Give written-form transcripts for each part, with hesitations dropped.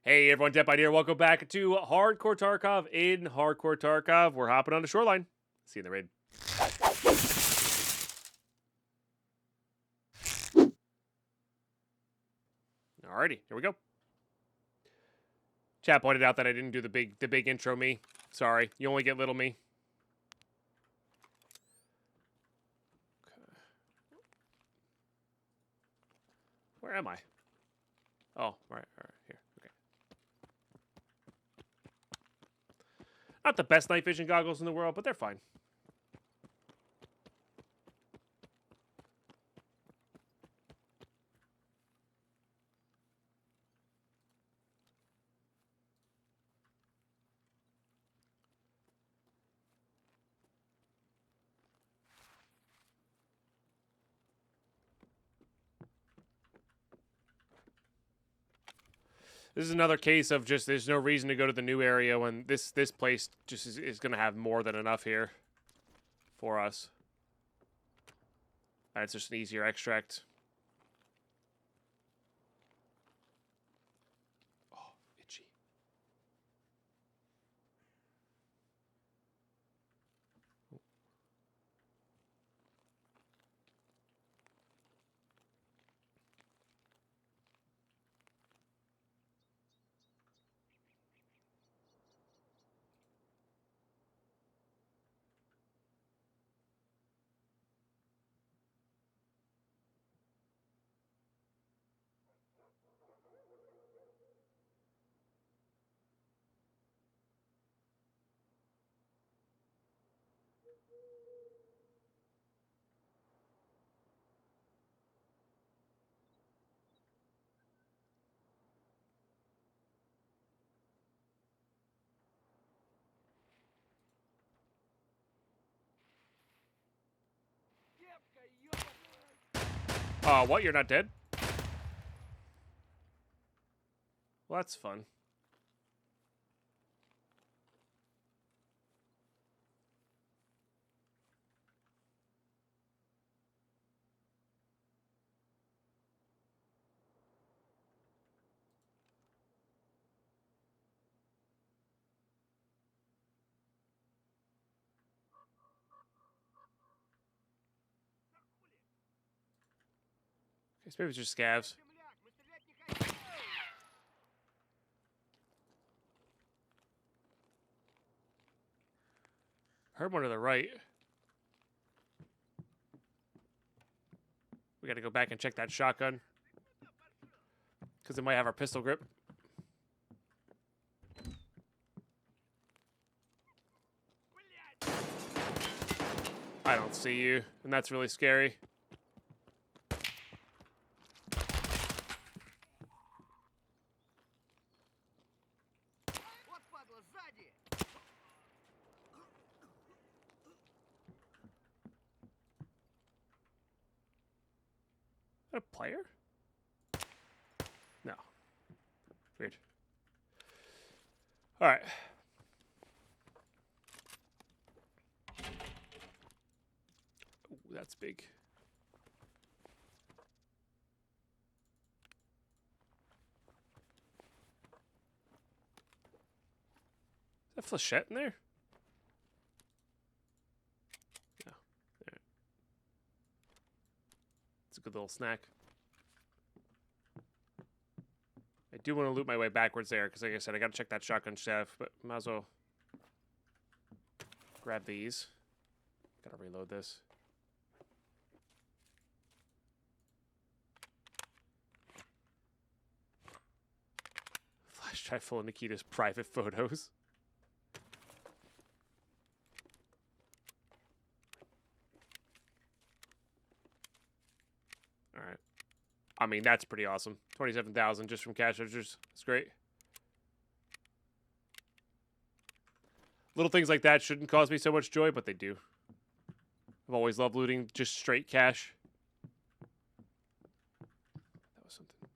Hey everyone, Deadpine here. Welcome back to Hardcore Tarkov. In Hardcore Tarkov, we're hopping on the shoreline. See you in the raid. Alrighty, here we go. Chat pointed out that I didn't do the big intro me. Sorry, you only get little me. Okay. Where am I? Oh, right, here. Okay. Not the best night vision goggles in the world, but they're fine. This is another case of just there's no reason to go to the new area when this place just is going to have more than enough here for us. And it's just an easier extract. Oh, itchy. What? You're not dead? Well, that's fun. Okay, so maybe it's just scavs. Heard one to the right. We gotta go back and check that shotgun. Because it might have our pistol grip. I don't see you, and that's really scary. Is that a player? No. Weird. Alright. Ooh, that's big. Is that flechette in there? No. Right. It's a good little snack. I do want to loot my way backwards there, because like I said, I gotta check that shotgun shaft, but might as well grab these. Gotta reload this. Flash drive full of Nikita's private photos. Alright. I mean, that's pretty awesome. 27,000 just from cash registers. That's great. Little things like that shouldn't cause me so much joy, but they do. I've always loved looting just straight cash. That was something.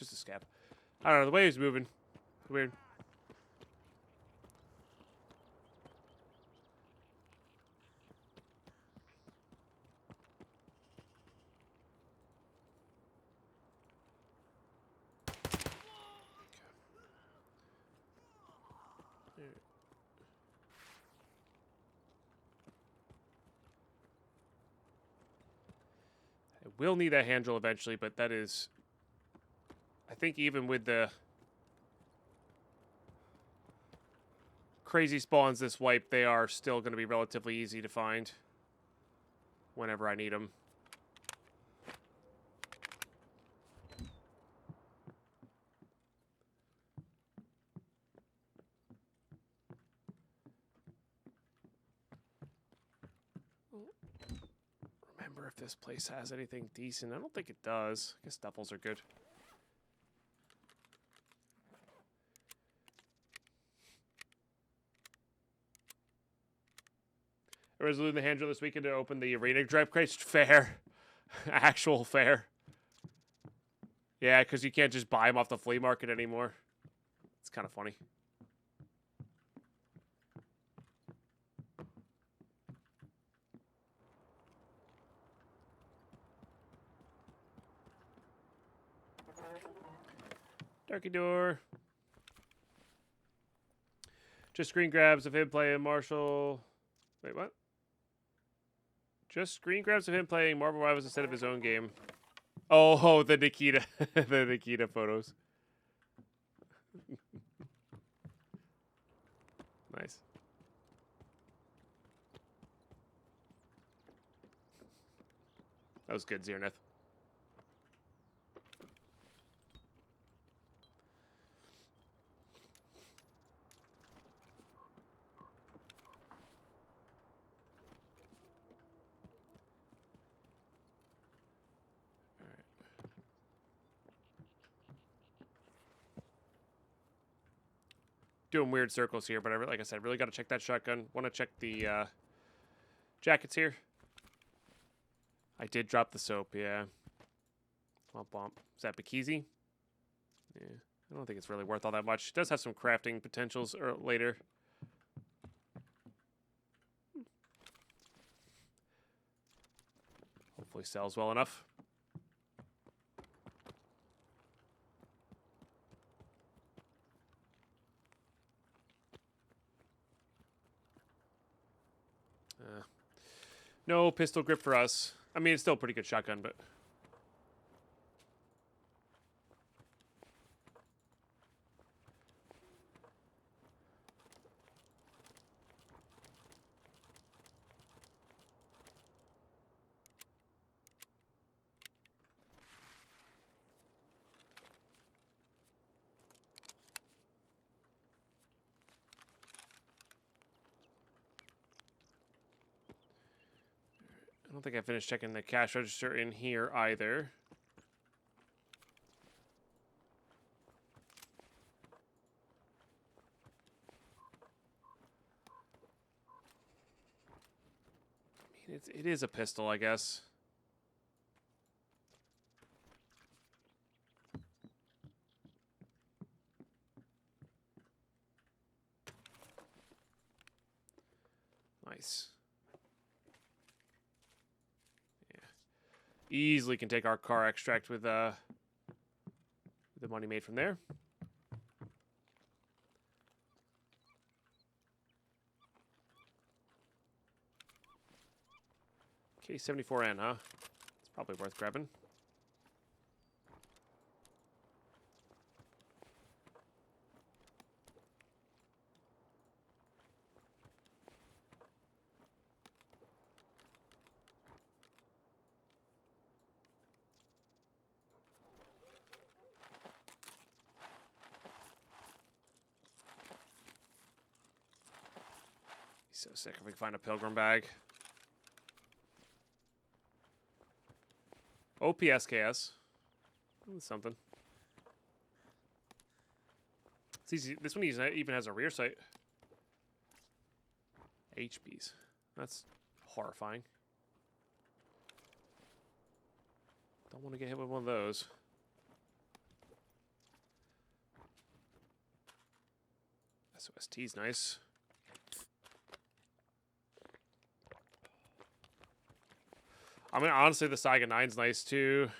just a scav. I don't know. The way he's moving. Weird. I will need that hand drill eventually, but that is... I think even with the crazy spawns this wipe, they are still going to be relatively easy to find whenever I need them. Remember if this place has anything decent. I don't think it does. I guess duffels are good. I was losing the hand drill this weekend to open the arena drive crates. Fair. Actual fair. Yeah, because you can't just buy them off the flea market anymore. It's kind of funny. Darky door. Just screen grabs of him playing Marshall. Wait, what? Just screen grabs of him playing Marvel Rivals instead of his own game. Oh, the Nikita. The Nikita photos. Nice. That was good, Zerneth. Doing weird circles here, but like I said, really got to check that shotgun. Want to check the jackets here. I did drop the soap, yeah. Womp womp. Is that Bikisi? Yeah, I don't think it's really worth all that much. It does have some crafting potentials later. Hopefully sells well enough. No pistol grip for us. I mean, it's still a pretty good shotgun, but... I don't think I finished checking the cash register in here either. I mean, it is a pistol, I guess. Nice. Easily can take our car extract with the money made from there. K74N, huh? It's probably worth grabbing. So sick if we can find a pilgrim bag. OPSKS. Something. It's easy. This one even has a rear sight. HPs. That's horrifying. Don't want to get hit with one of those. SOST's nice. I mean, honestly, the Saiga 9's nice too.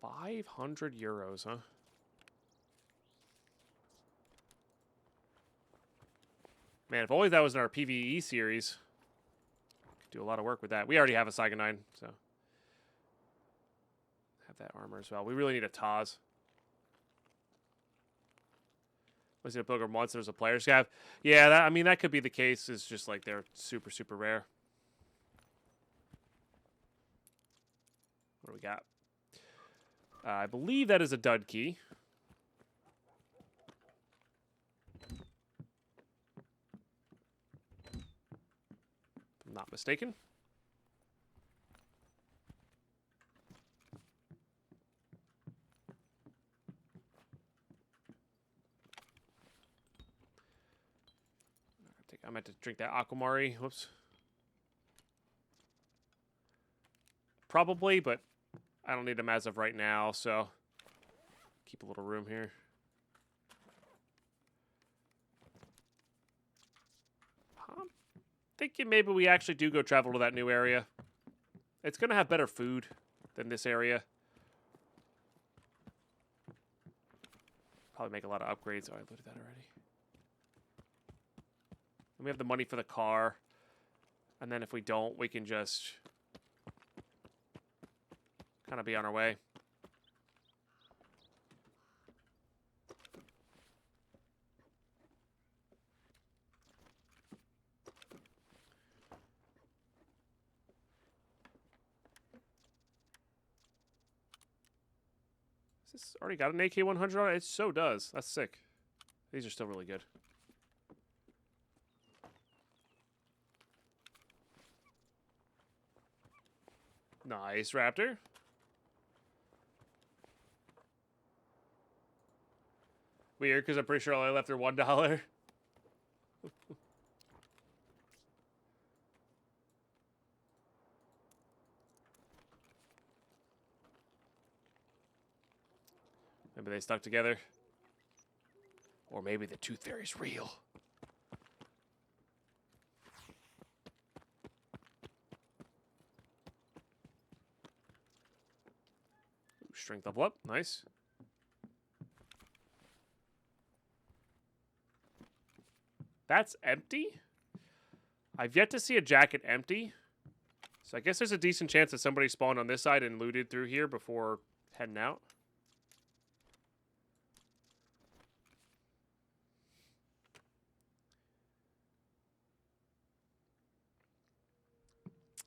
500 euros, huh? Man, if only that was in our PvE series. Could do a lot of work with that. We already have a Saiga 9, so. Have that armor as well. We really need a Taz. Was it a Pilgrim once there's a player scav? Yeah, that, I mean, that could be the case. It's just like they're super, super rare. What do we got? I believe that is a dud key. If I'm not mistaken. I meant to drink that Aquamari. Whoops. Probably, but I don't need them as of right now, so keep a little room here. I'm thinking maybe we actually do go travel to that new area. It's going to have better food than this area. Probably make a lot of upgrades. Oh, I looted that already. And we have the money for the car. And then if we don't, we can just kind of be on our way. Has this already got an AK-100 on it? It so does. That's sick. These are still really good. Nice, Raptor. Weird, because I'm pretty sure I left her $1. Maybe they stuck together. Or maybe the Tooth Fairy's real. Strength level up. Nice. That's empty? I've yet to see a jacket empty. So I guess there's a decent chance that somebody spawned on this side and looted through here before heading out.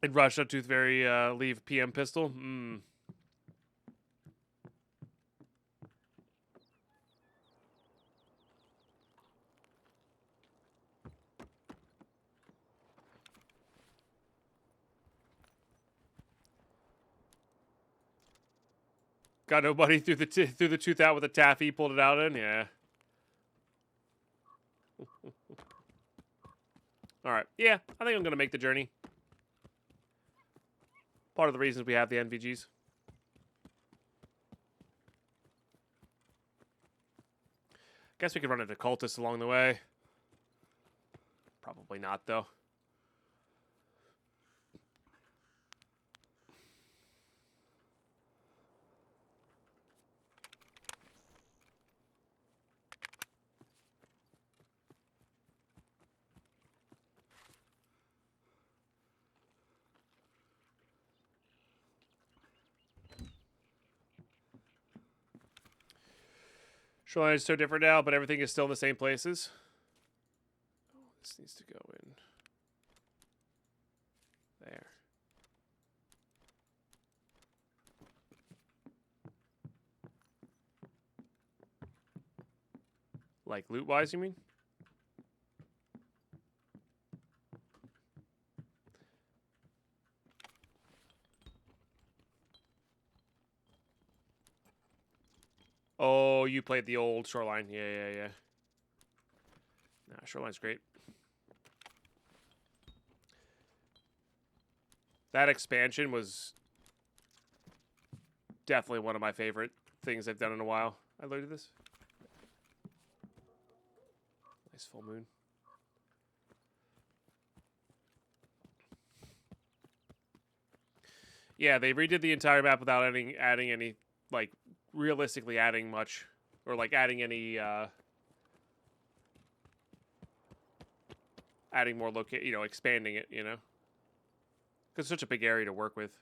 In Russia, Tooth Fairy leave PM pistol. Got nobody through the tooth out with a taffy. Pulled it out in. Yeah. All right. Yeah, I think I'm gonna make the journey. Part of the reasons we have the NVGs. Guess we could run into cultists along the way. Probably not, though. Shoreline is so different now, but everything is still in the same places. Oh, this needs to go in there. Like loot-wise, you mean? Oh, you played the old Shoreline. Yeah. Nah, Shoreline's great. That expansion was definitely one of my favorite things they've done in a while. I loaded this. Nice full moon. Yeah, they redid the entire map without adding any, like, realistically adding much, or like adding any, adding more expanding it, you know, because it's such a big area to work with.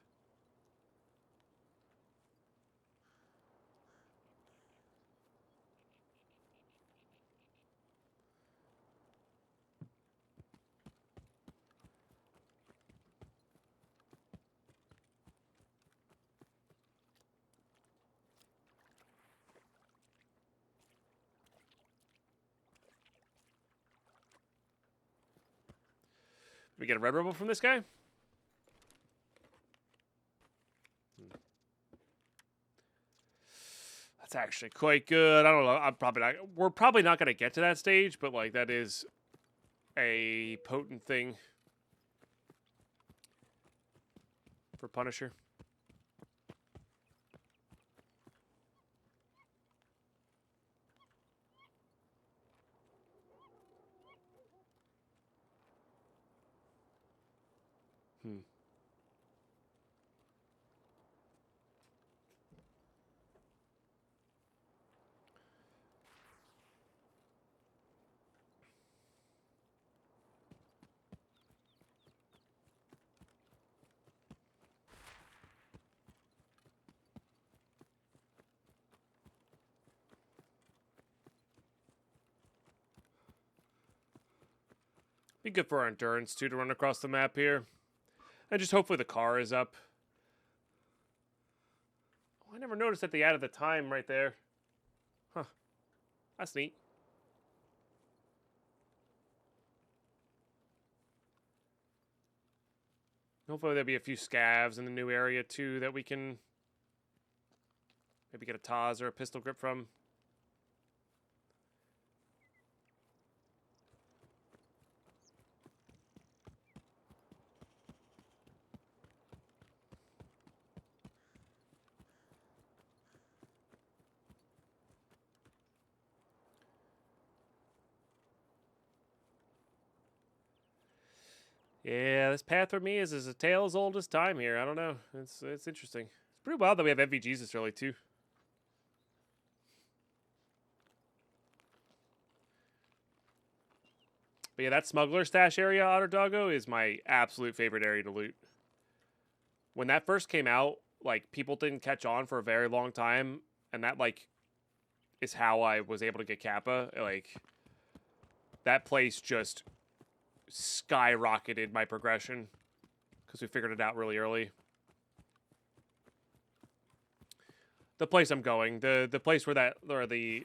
We get a red rubble from this guy? That's actually quite good. I don't know. We're probably not going to get to that stage, but like that is a potent thing for Punisher. Be good for our endurance, too, to run across the map here. And just hopefully the car is up. Oh, I never noticed that they added the time right there. Huh. That's neat. Hopefully there'll be a few scavs in the new area, too, that we can maybe get a Taz or a pistol grip from. Yeah, this path for me is a tale as old as time here. I don't know. It's interesting. It's pretty wild that we have MVGs this early, too. But yeah, that smuggler stash area, Otter Doggo, is my absolute favorite area to loot. When that first came out, like, people didn't catch on for a very long time, and that, like, is how I was able to get Kappa. Like, that place just skyrocketed my progression because we figured it out really early. The place I'm going, the place where the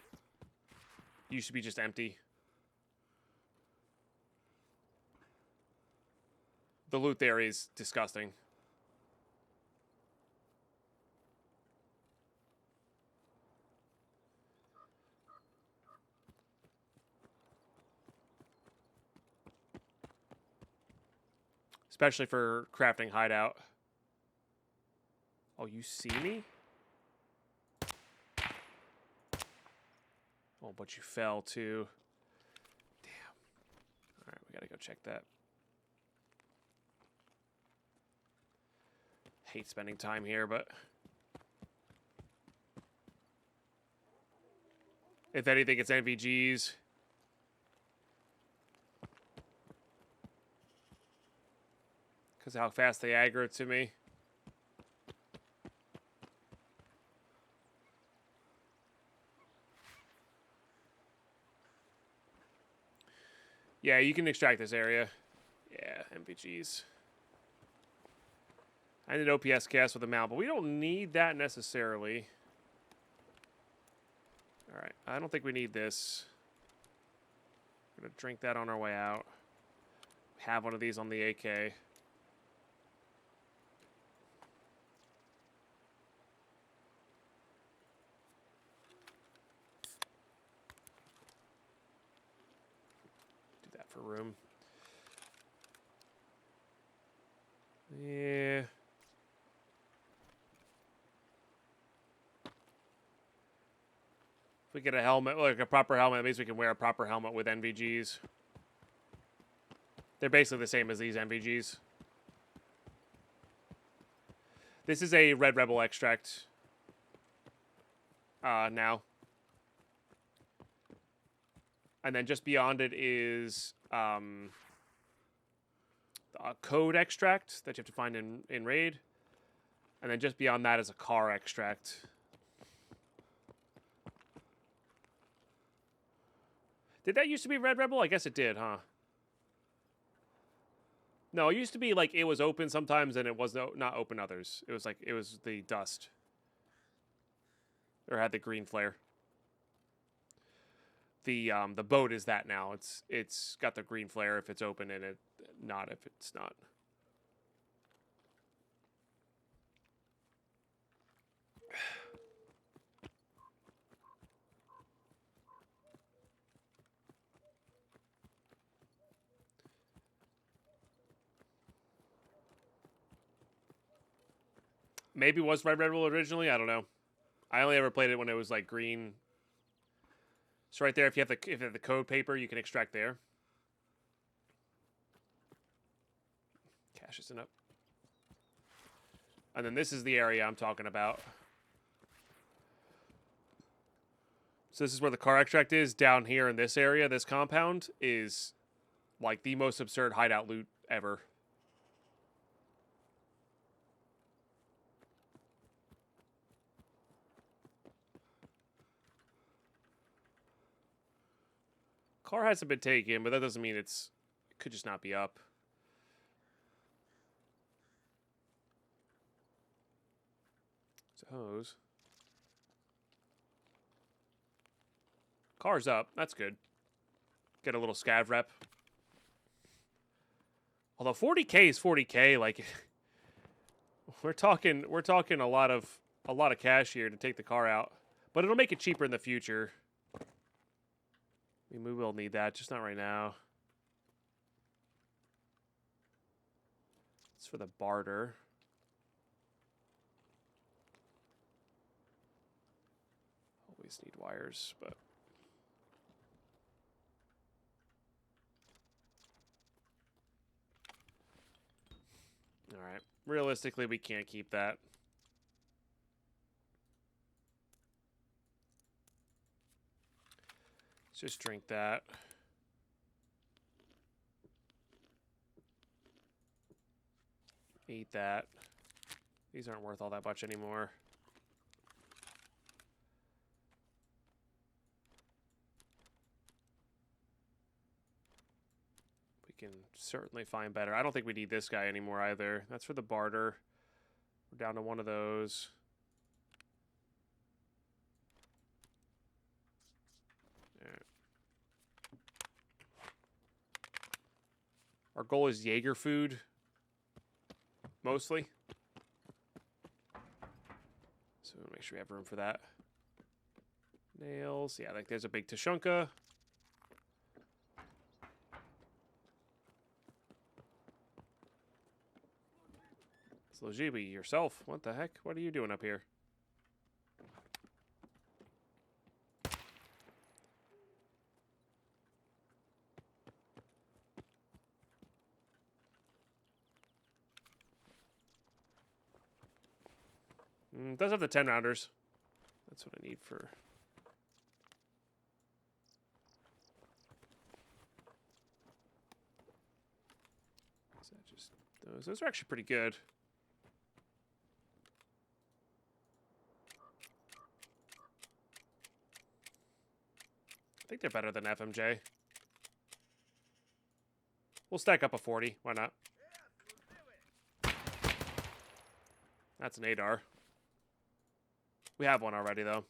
used to be just empty. The loot there is disgusting. Especially for crafting hideout. Oh, you see me? Oh, but you fell too. Damn. Alright, we gotta go check that. Hate spending time here, but if anything, it's NVGs. Because of how fast they aggro to me. Yeah, you can extract this area. Yeah, NVGs. I did OPS cast with the mount, but we don't need that necessarily. Alright, I don't think we need this. We're going to drink that on our way out. Have one of these on the AK. Do that for room. Yeah. we get a helmet, like a proper helmet, that means we can wear a proper helmet with NVGs. They're basically the same as these NVGs. This is a Red Rebel extract. Now. And then just beyond it is a code extract that you have to find in Raid. And then just beyond that is a car extract. Did that used to be Red Rebel? I guess it did, huh? No, it used to be like it was open sometimes and it was not open others. It was like it was the dust. Or had the green flare. The boat is that now. It's got the green flare if it's open and it not if it's not. Maybe it was Red Rebel originally. I don't know. I only ever played it when it was like green. So right there, if you have the code paper, you can extract there. Cache isn't up. And then this is the area I'm talking about. So this is where the car extract is. Down here in this area, this compound is like the most absurd hideout loot ever. Car hasn't been taken, but that doesn't mean it could just not be up. Suppose. Car's up. That's good. Get a little scav rep. Although 40k is 40k, like we're talking a lot of cash here to take the car out, but it'll make it cheaper in the future. I mean, we will need that, just not right now. It's for the barter. Always need wires, but all right. Realistically, we can't keep that. Let's just drink that. Eat that. These aren't worth all that much anymore. We can certainly find better. I don't think we need this guy anymore either. That's for the barter. We're down to one of those. Our goal is Jaeger food, mostly. So we'll make sure we have room for that. Nails, yeah, like there's a big Tashunka. Slojibi, yourself, what the heck? What are you doing up here? It does have the 10 rounders. That's what I need for. Is that just those? Those are actually pretty good. I think they're better than FMJ. We'll stack up a 40. Why not? That's an ADAR. We have one already, though.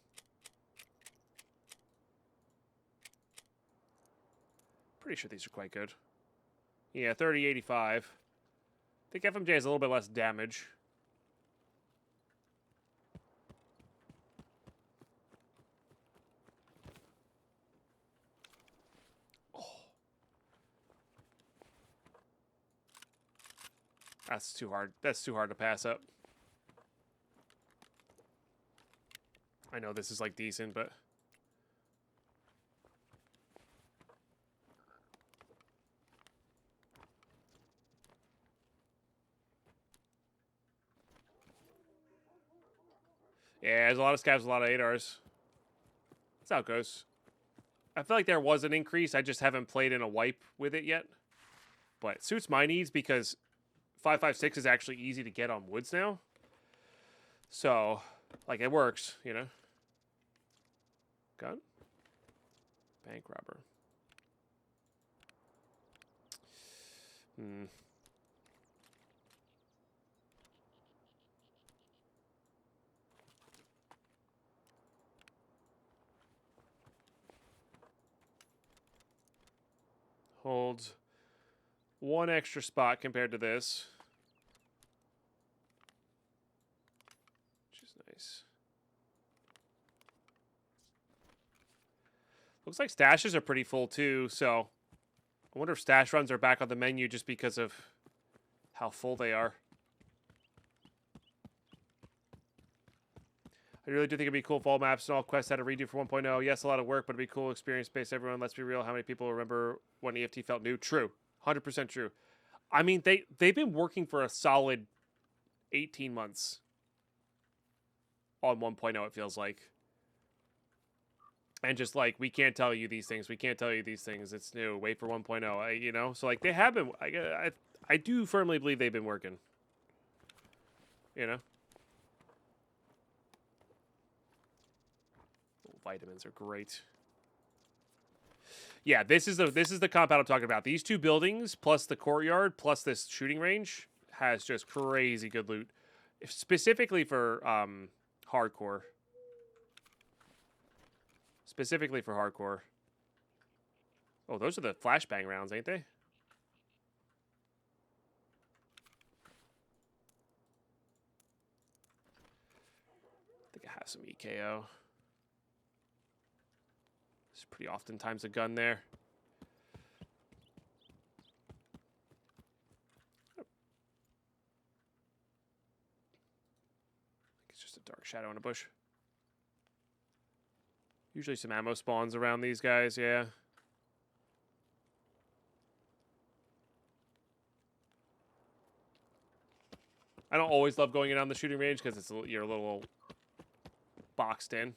Pretty sure these are quite good. Yeah, 3085. I think FMJ has a little bit less damage. Oh. That's too hard. That's too hard to pass up. I know this is like decent, but Yeah, there's a lot of scavs, a lot of ADARs. That's how it goes. I feel like there was an increase. I just haven't played in a wipe with it yet. But it suits my needs because 5.56 is actually easy to get on woods now. So, like, it works, you know. Gun? Bank robber. Holds one extra spot compared to this. Which is nice. Looks like stashes are pretty full too, so I wonder if stash runs are back on the menu just because of how full they are. I really do think it'd be cool if all maps and all quests had a redo for 1.0. Yes, a lot of work, but it'd be cool experience-based. Everyone, let's be real. How many people remember when EFT felt new? True. 100% true. I mean, they've been working for a solid 18 months on 1.0, it feels like. And just like, we can't tell you these things. We can't tell you these things. It's new. Wait for 1.0. You know? So, like, they have been... I do firmly believe they've been working. You know? Vitamins are great. Yeah, this is the compound I'm talking about. These two buildings plus the courtyard plus this shooting range has just crazy good loot, specifically for hardcore. Specifically for hardcore. Oh, those are the flashbang rounds, ain't they? I think I have some EKO. There's pretty oftentimes a gun there. It's just a dark shadow in a bush. Usually some ammo spawns around these guys, yeah. I don't always love going in on the shooting range because it's you're a little boxed in.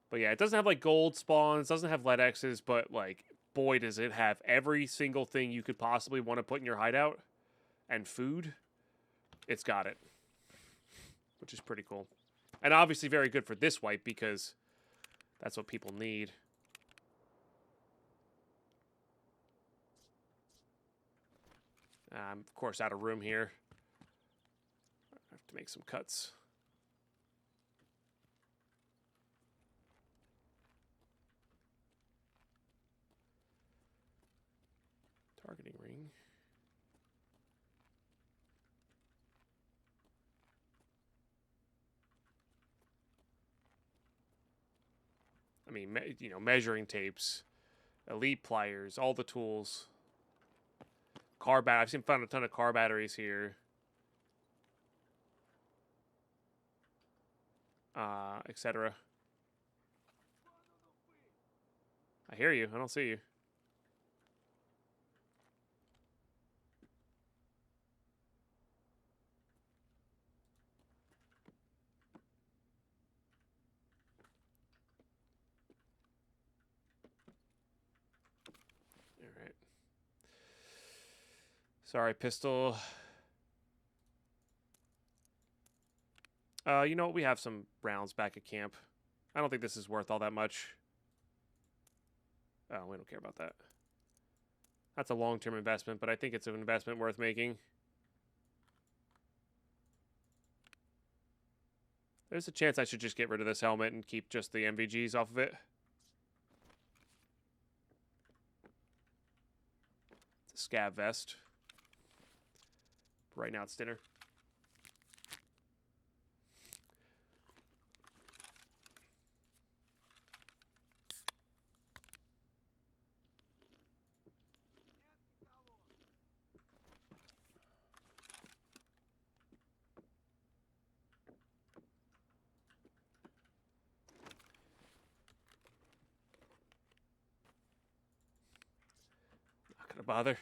But yeah, it doesn't have like gold spawns, doesn't have lead X's, but like, boy, does it have every single thing you could possibly want to put in your hideout. And food, it's got it. Which is pretty cool. And obviously very good for this wipe because that's what people need. I'm, of course, out of room here. I have to make some cuts. Targeting ring. I mean, you know, measuring tapes, elite pliers, all the tools. I've found a ton of car batteries here. Etc. I hear you. I don't see you. All right. Sorry, pistol. You know what? We have some rounds back at camp. I don't think this is worth all that much. Oh, we don't care about that. That's a long-term investment, but I think it's an investment worth making. There's a chance I should just get rid of this helmet and keep just the MVGs off of it. It's a scav vest. Right now it's dinner. Gonna bother.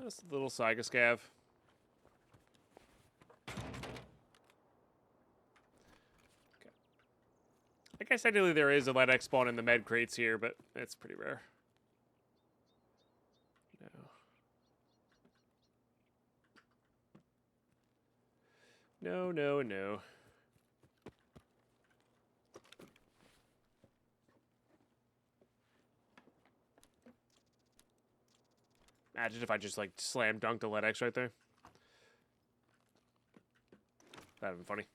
That's a little Saiga Scav. Okay. I guess ideally there is a lead X spawn in the med crates here, but it's pretty rare. No. No. Imagine if I just, like, slam dunked a lead X right there. That'd been funny.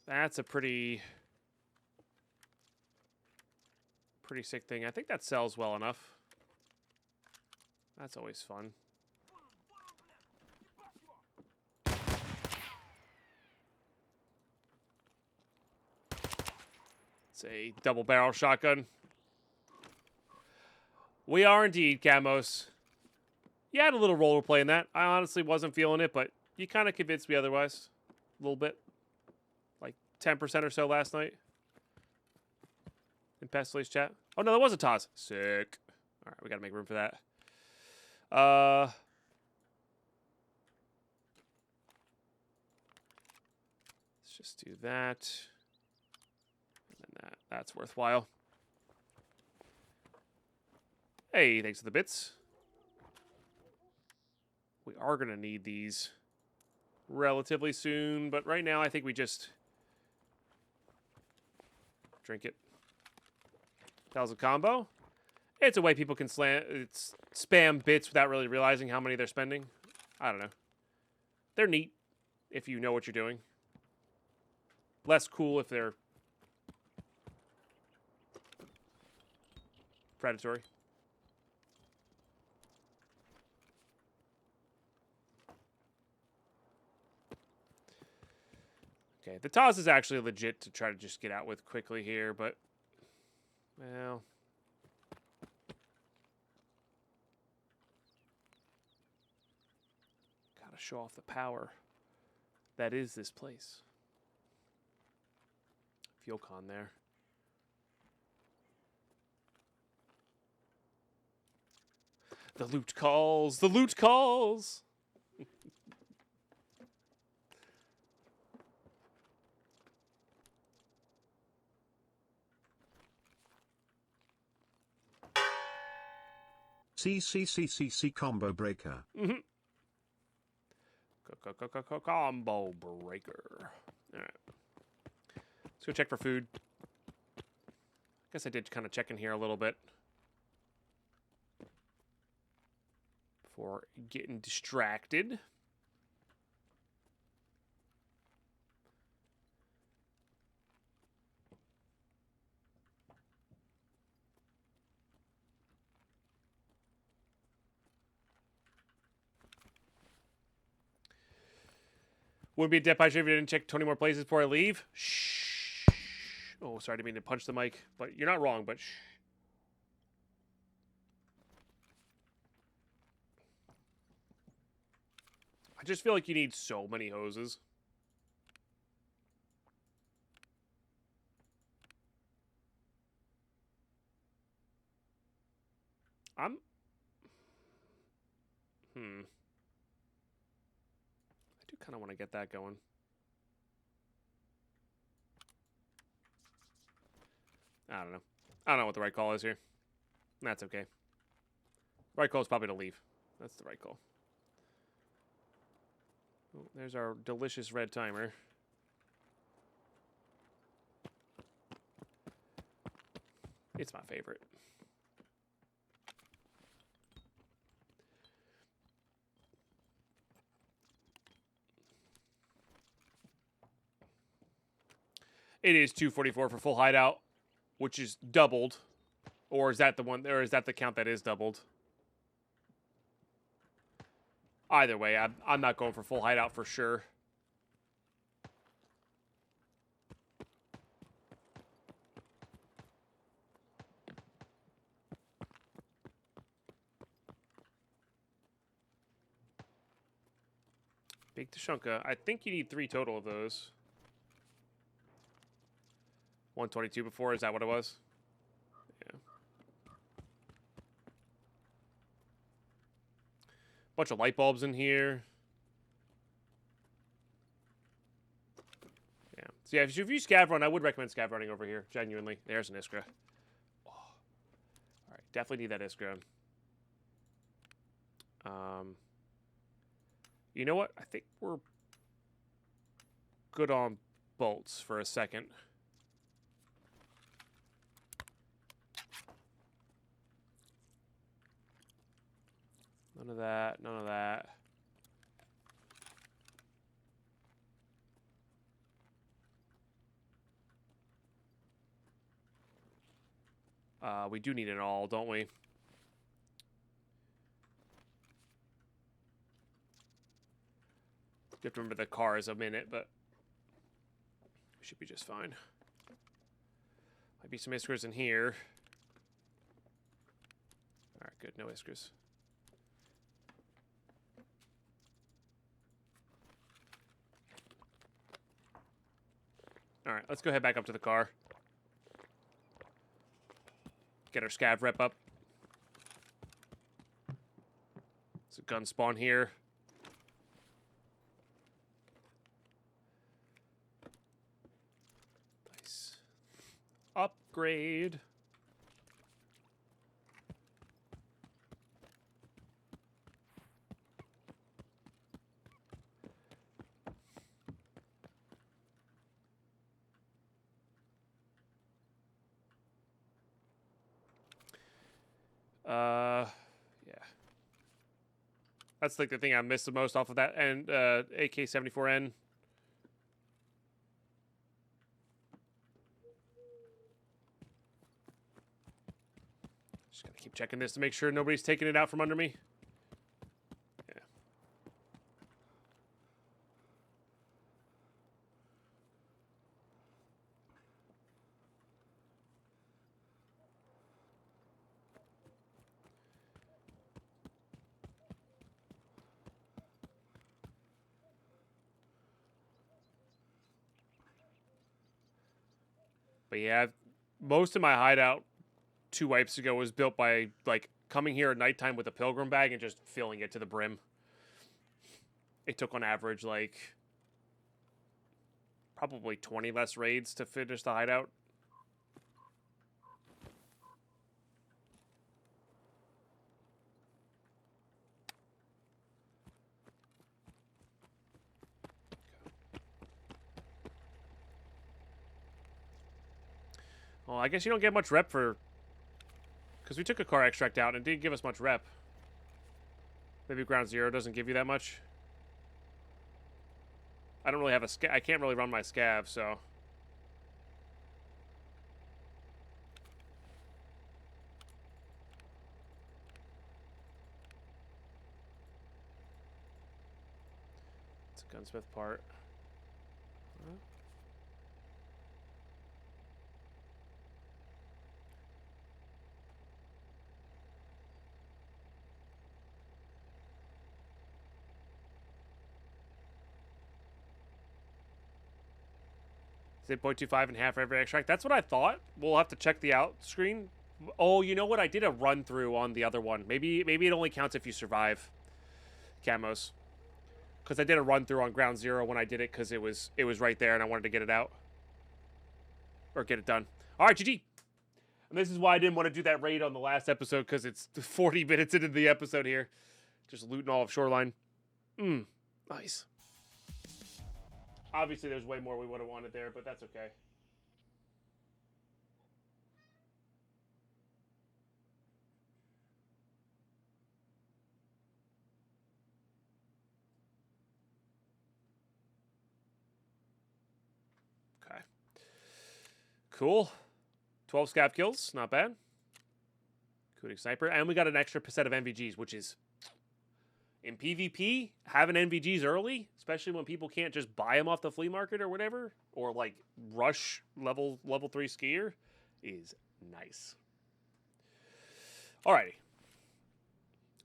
That's a pretty sick thing. I think that sells well enough. That's always fun. It's a double barrel shotgun. We are indeed, Camos. You had a little role play in that. I honestly wasn't feeling it, but you kind of convinced me otherwise. A little bit. Like 10% or so last night. In Pestley's chat. Oh, no, that was a toss. Sick. All right, we got to make room for that. Let's just do that. And then that's worthwhile. Hey, thanks for the bits. We are going to need these relatively soon, but right now I think we just drink it. That was a combo. It's a way people can spam bits without really realizing how many they're spending. I don't know. They're neat if you know what you're doing. Less cool if they're predatory. Okay, the toss is actually legit to try to just get out with quickly here, but, well, gotta show off the power that is this place. Fuel con there. The loot calls! The loot calls! CCCCC combo breaker. Mm-hmm. Combo breaker. All right. Let's go check for food. Guess I did kind of check in here a little bit before getting distracted. Wouldn't be a Deadpine if you didn't check 20 more places before I leave. Shh. Oh, sorry, I didn't mean to punch the mic. But you're not wrong, but shh. I just feel like you need so many hoses. I do kind of want to get that going. I don't know. I don't know what the right call is here. That's okay. Right call is probably to leave. That's the right call. Oh, there's our delicious red timer. It's my favorite. It is 244 for full hideout, which is doubled. Or is that the one, or is that the count that is doubled? Either way, I'm not going for full hideout for sure. Big Tashunka. I think you need 3 total of those. 122 before, is that what it was? Yeah. Bunch of light bulbs in here. Yeah. So yeah, if you scav run, I would recommend scav running over here. Genuinely. There's an Iskra. Oh. Alright, definitely need that Iskra. You know what? I think we're good on bolts for a second. None of that. None of that. We do need an all, don't we? You have to remember the car is a minute, but we should be just fine. Might be some Iskras in here. Alright, good. No Iskras. Alright, let's go head back up to the car. Get our scav rep up. There's a gun spawn here. Nice. Upgrade. Yeah. That's like the thing I missed the most off of that and AK-74N. Just gotta keep checking this to make sure nobody's taking it out from under me. Yeah. But yeah, most of my hideout 2 wipes ago was built by, like, coming here at nighttime with a pilgrim bag and just filling it to the brim. It took on average, like, probably 20 less raids to finish the hideout. Well, I guess you don't get much rep for... Because we took a car extract out and it didn't give us much rep. Maybe ground zero doesn't give you that much. I don't really have a scav. I can't really run my scav, so... It's a gunsmith part. Huh? Is it 0.25 and half for every extract? That's what I thought. We'll have to check the out screen. Oh, you know what? I did a run through on the other one. Maybe it only counts if you survive camos. Because I did a run through on ground zero when I did it because it was right there and I wanted to get it out. Or get it done. All right, GG. And this is why I didn't want to do that raid on the last episode because it's 40 minutes into the episode here. Just looting all of Shoreline. Nice. Obviously, there's way more we would have wanted there, but that's okay. Okay. Cool. 12 scav kills. Not bad. Cooting sniper. And we got an extra set of MVGs, which is In PvP, having NVGs early, especially when people can't just buy them off the flea market or whatever, or like rush level 3 skier, is nice. Alrighty.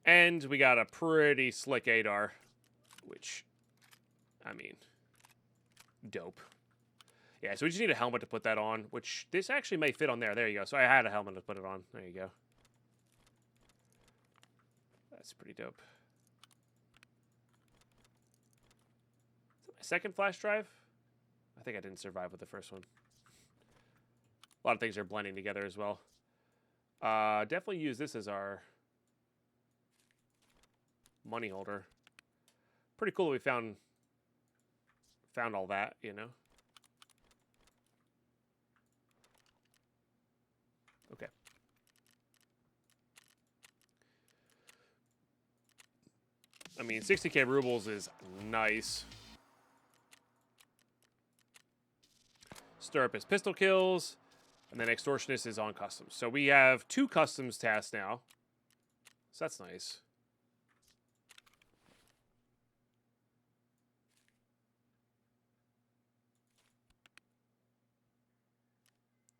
And we got a pretty slick ADAR, which, I mean, dope. Yeah, so we just need a helmet to put that on, which this actually may fit on there. There you go. So I had a helmet to put it on. There you go. That's pretty dope. Is that my second flash drive? I think I didn't survive with the first one. A lot of things are blending together as well. Definitely use this as our money holder. Pretty cool that we found all that, you know. Okay. I mean, 60k rubles is nice. Stirrup is pistol kills, and then extortionist is on customs. So we have 2 customs tasks now. So that's nice.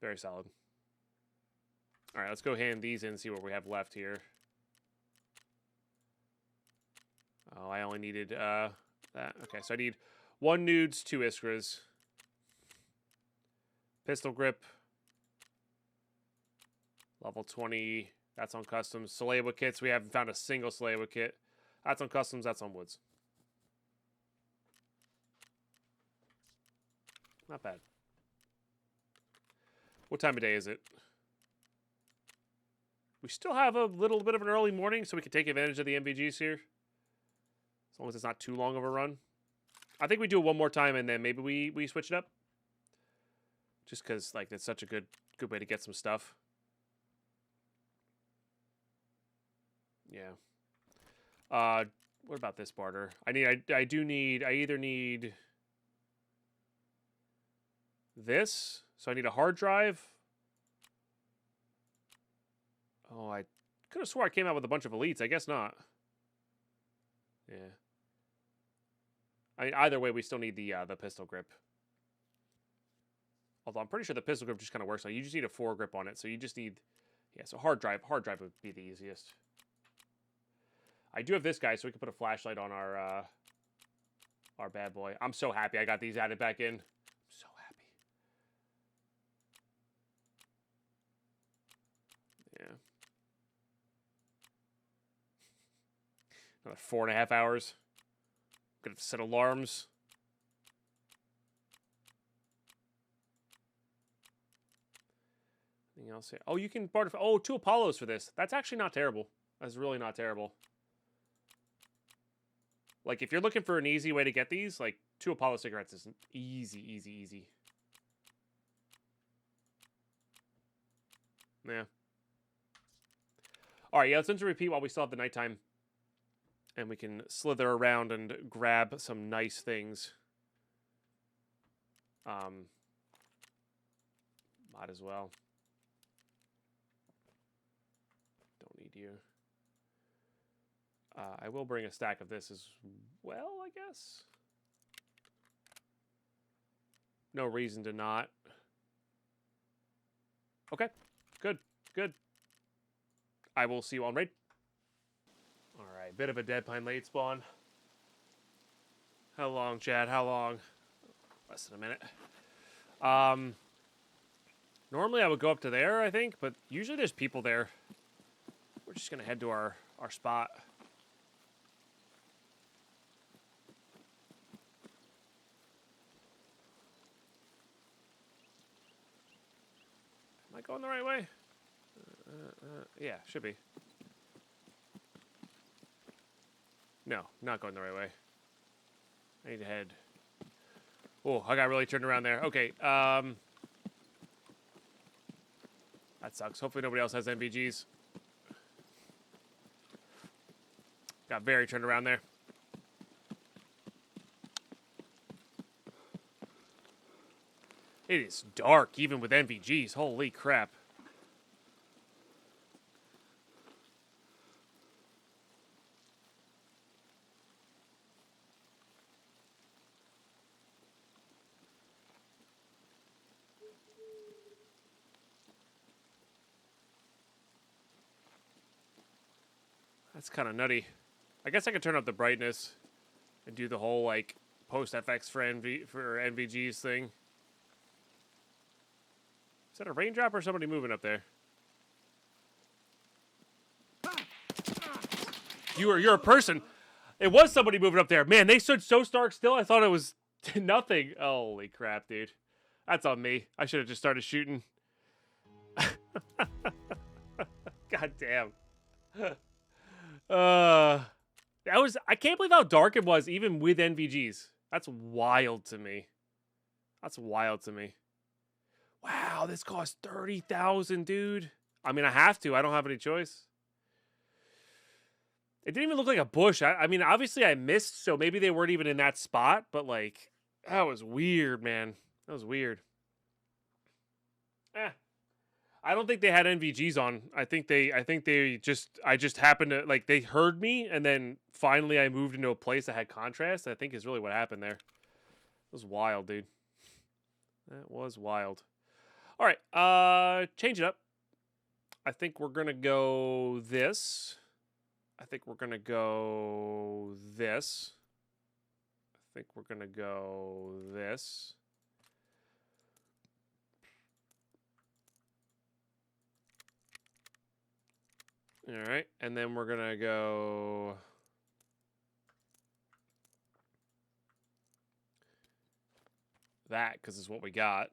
Very solid. All right, let's go hand these in and see what we have left here. Oh, I only needed that. Okay, so I need 1 nudes, 2 iskras. Pistol grip. Level 20. That's on customs. Salewa kits. We haven't found a single Salewa kit. That's on customs. That's on woods. Not bad. What time of day is it? We still have a little bit of an early morning, so we can take advantage of the MVGs here. As long as it's not too long of a run. I think we do it one more time, and then maybe we switch it up. Just because, like, it's such a good way to get some stuff. Yeah. What about this barter? I either need this. So I need a hard drive. Oh, I could have swore I came out with a bunch of elites. I guess not. Yeah. Either way, we still need the pistol grip. Although I'm pretty sure the pistol grip just kind of works. You just need a 4 grip on it. So you just need, yeah. So hard drive would be the easiest. I do have this guy, so we can put a flashlight on our bad boy. I'm so happy I got these added back in. So happy. Yeah. Another 4.5 hours. Gonna have to set alarms. Anything else here? Oh, you can barter. Oh, 2 Apollos for this. That's actually not terrible. That's really not terrible. Like, if you're looking for an easy way to get these, like, 2 Apollo cigarettes is easy. Yeah. All right, yeah, let's enter repeat while we still have the nighttime. And we can slither around and grab some nice things. Might as well. Don't need you. I will bring a stack of this as well, I guess. No reason to not. Okay, good. I will see you on raid. All right, bit of a Deadpine late spawn. How long, Chad? How long? Less than a minute. Normally I would go up to there, I think, but usually there's people there. We're just gonna head to our spot. Am I going the right way? Yeah, should be. No, not going the right way. I need to head. Oh, I got really turned around there. Okay, that sucks. Hopefully nobody else has NVGs. Got very turned around there. It is dark, even with NVGs. Holy crap. That's kind of nutty. I guess I could turn up the brightness and do the whole, like, post FX for NVGs thing. Is that a raindrop or somebody moving up there? You're a person. It was somebody moving up there. Man, they stood so stark still. I thought it was nothing. Holy crap, dude. That's on me. I should have just started shooting. God damn. I can't believe how dark it was even with NVGs. That's wild to me. That's wild to me. Wow, this cost 30,000, dude. I mean, I have to. I don't have any choice. It didn't even look like a bush. I mean, obviously I missed, so maybe they weren't even in that spot, but like, that was weird, man. That was weird. I don't think they had NVGs on. I think I just happened to, like, they heard me, and then finally I moved into a place that had contrast. I think is really what happened there. It was wild, dude. That was wild. All right, change it up. I think we're gonna go this. I think we're gonna go this. I think we're gonna go this. All right, and then we're gonna go that because it's what we got.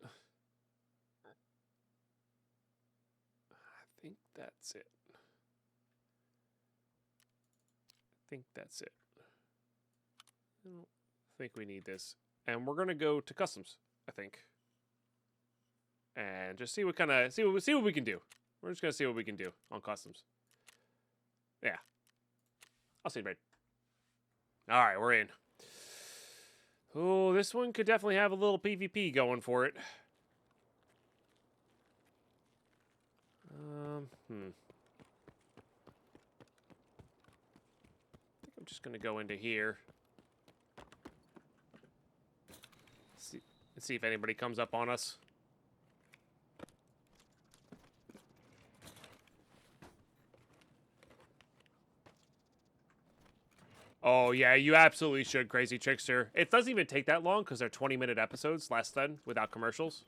I think that's it. I think that's it. I don't think we need this. And we're gonna go to customs, I think. And just see what kind of see what we can do. We're just gonna see what we can do on customs. Yeah. I'll see you, right. Alright, we're in. Oh, this one could definitely have a little PvP going for it. I think I'm just gonna go into here. See if anybody comes up on us. Oh, yeah, you absolutely should, Crazy Trickster. It doesn't even take that long because they're 20-minute episodes, less than, without commercials.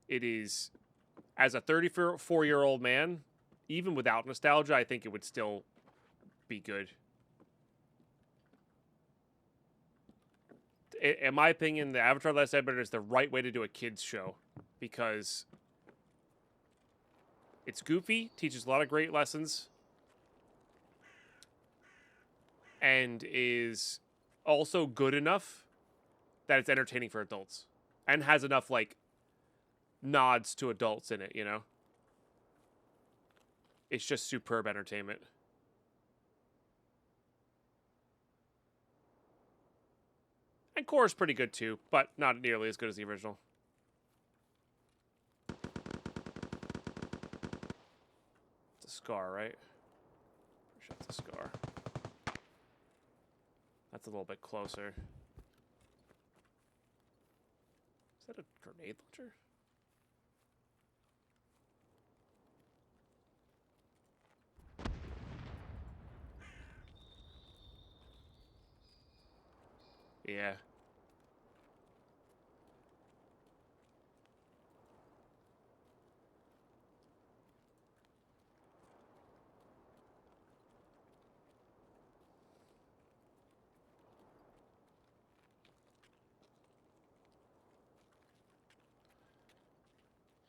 It is, as a 34-year-old man, even without nostalgia, I think it would still be good. In my opinion, the Avatar: The Last Airbender is the right way to do a kids show because it's goofy, teaches a lot of great lessons, and is also good enough that it's entertaining for adults and has enough, like, nods to adults in it, you know? It's just superb entertainment. And Korra's pretty good too, but not nearly as good as the original. It's a scar, right? Pretty sure it's a scar. That's a little bit closer. Is that a grenade launcher? Yeah.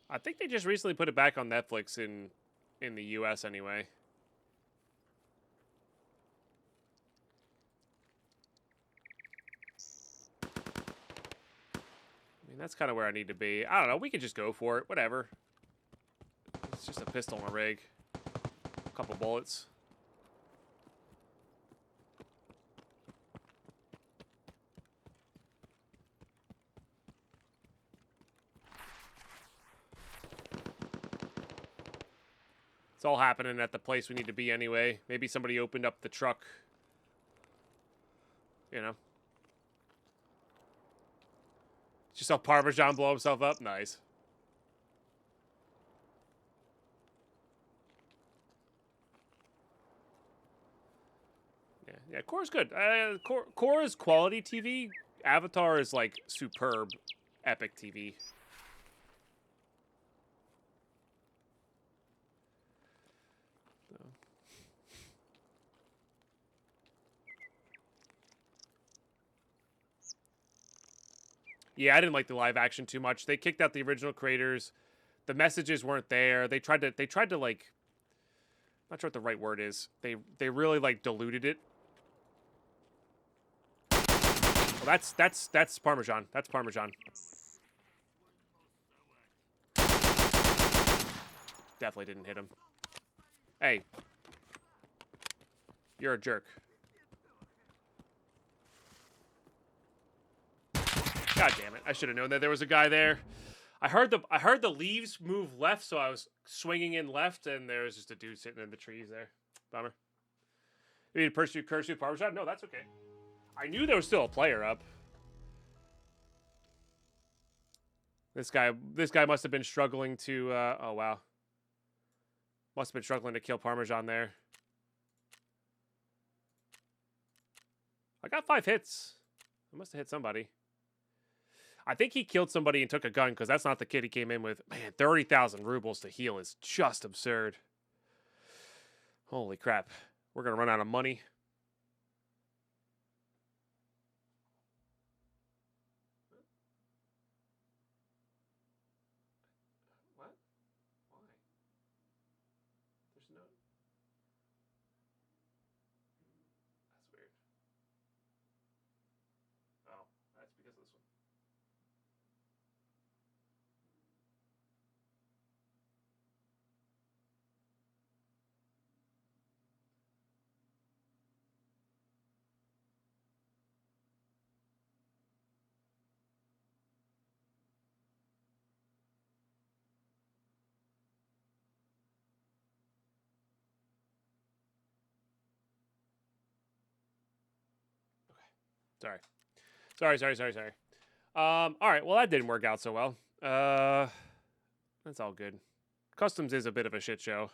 I think they just recently put it back on Netflix in the US anyway. I mean, that's kind of where I need to be. I don't know. We could just go for it. Whatever. It's just a pistol and a rig. A couple bullets. It's all happening at the place we need to be anyway. Maybe somebody opened up the truck. You know? Just saw Parmesan blow himself up? Nice. Yeah, Core's good. Core is quality TV. Avatar is like superb, epic TV. So. Yeah, I didn't like the live action too much. They kicked out the original creators. The messages weren't there. They tried to like, I'm not sure what the right word is. They really like diluted it. Well, that's Parmesan. That's Parmesan. Definitely didn't hit him. Hey. You're a jerk. God damn it. I should have known that there was a guy there. I heard the leaves move left, so I was swinging in left, and there was just a dude sitting in the trees there. Bummer. You need to pursue Parmesan? No, that's okay. I knew there was still a player up. This guy must have been struggling to oh wow. Must have been struggling to kill Parmesan there. I got 5 hits. I must have hit somebody. I think he killed somebody and took a gun, because that's not the kid he came in with. Man, 30,000 rubles to heal is just absurd. Holy crap. We're going to run out of money. What? Why? There's no... That's weird. Oh, that's because of this one. Sorry. Sorry. All right. Well, that didn't work out so well. That's all good. Customs is a bit of a shit show.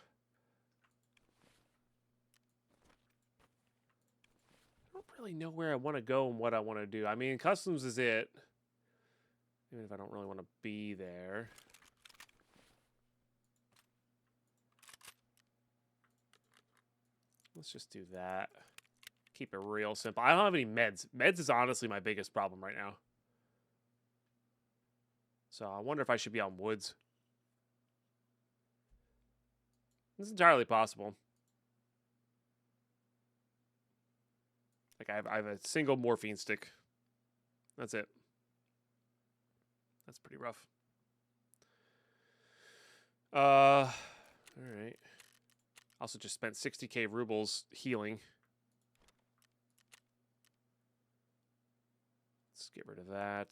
I don't really know where I want to go and what I want to do. I mean, customs is it. Even if I don't really want to be there. Let's just do that. Keep it real simple. I don't have any meds. Meds is honestly my biggest problem right now. So I wonder if I should be on woods. It's entirely possible. Like I have a single morphine stick. That's it. That's pretty rough. All right. Also just spent 60k rubles healing. Let's get rid of that.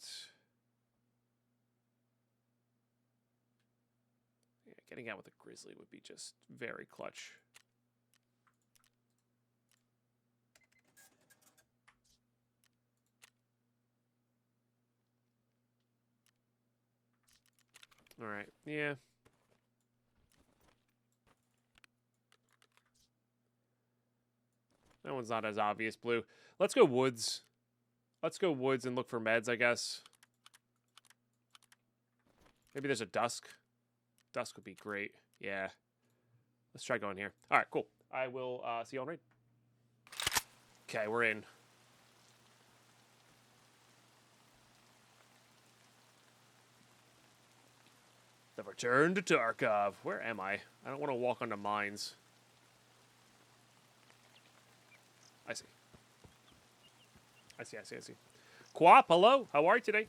Yeah, getting out with a grizzly would be just very clutch. All right. Yeah. That one's not as obvious blue. Let's go woods. Let's go woods and look for meds, I guess. Maybe there's a dusk. Dusk would be great. Yeah. Let's try going here. All right, cool. I will see you on raid. Okay, we're in. The return to Tarkov. Where am I? I don't want to walk onto mines. I see. I see. Quap, hello. How are you today?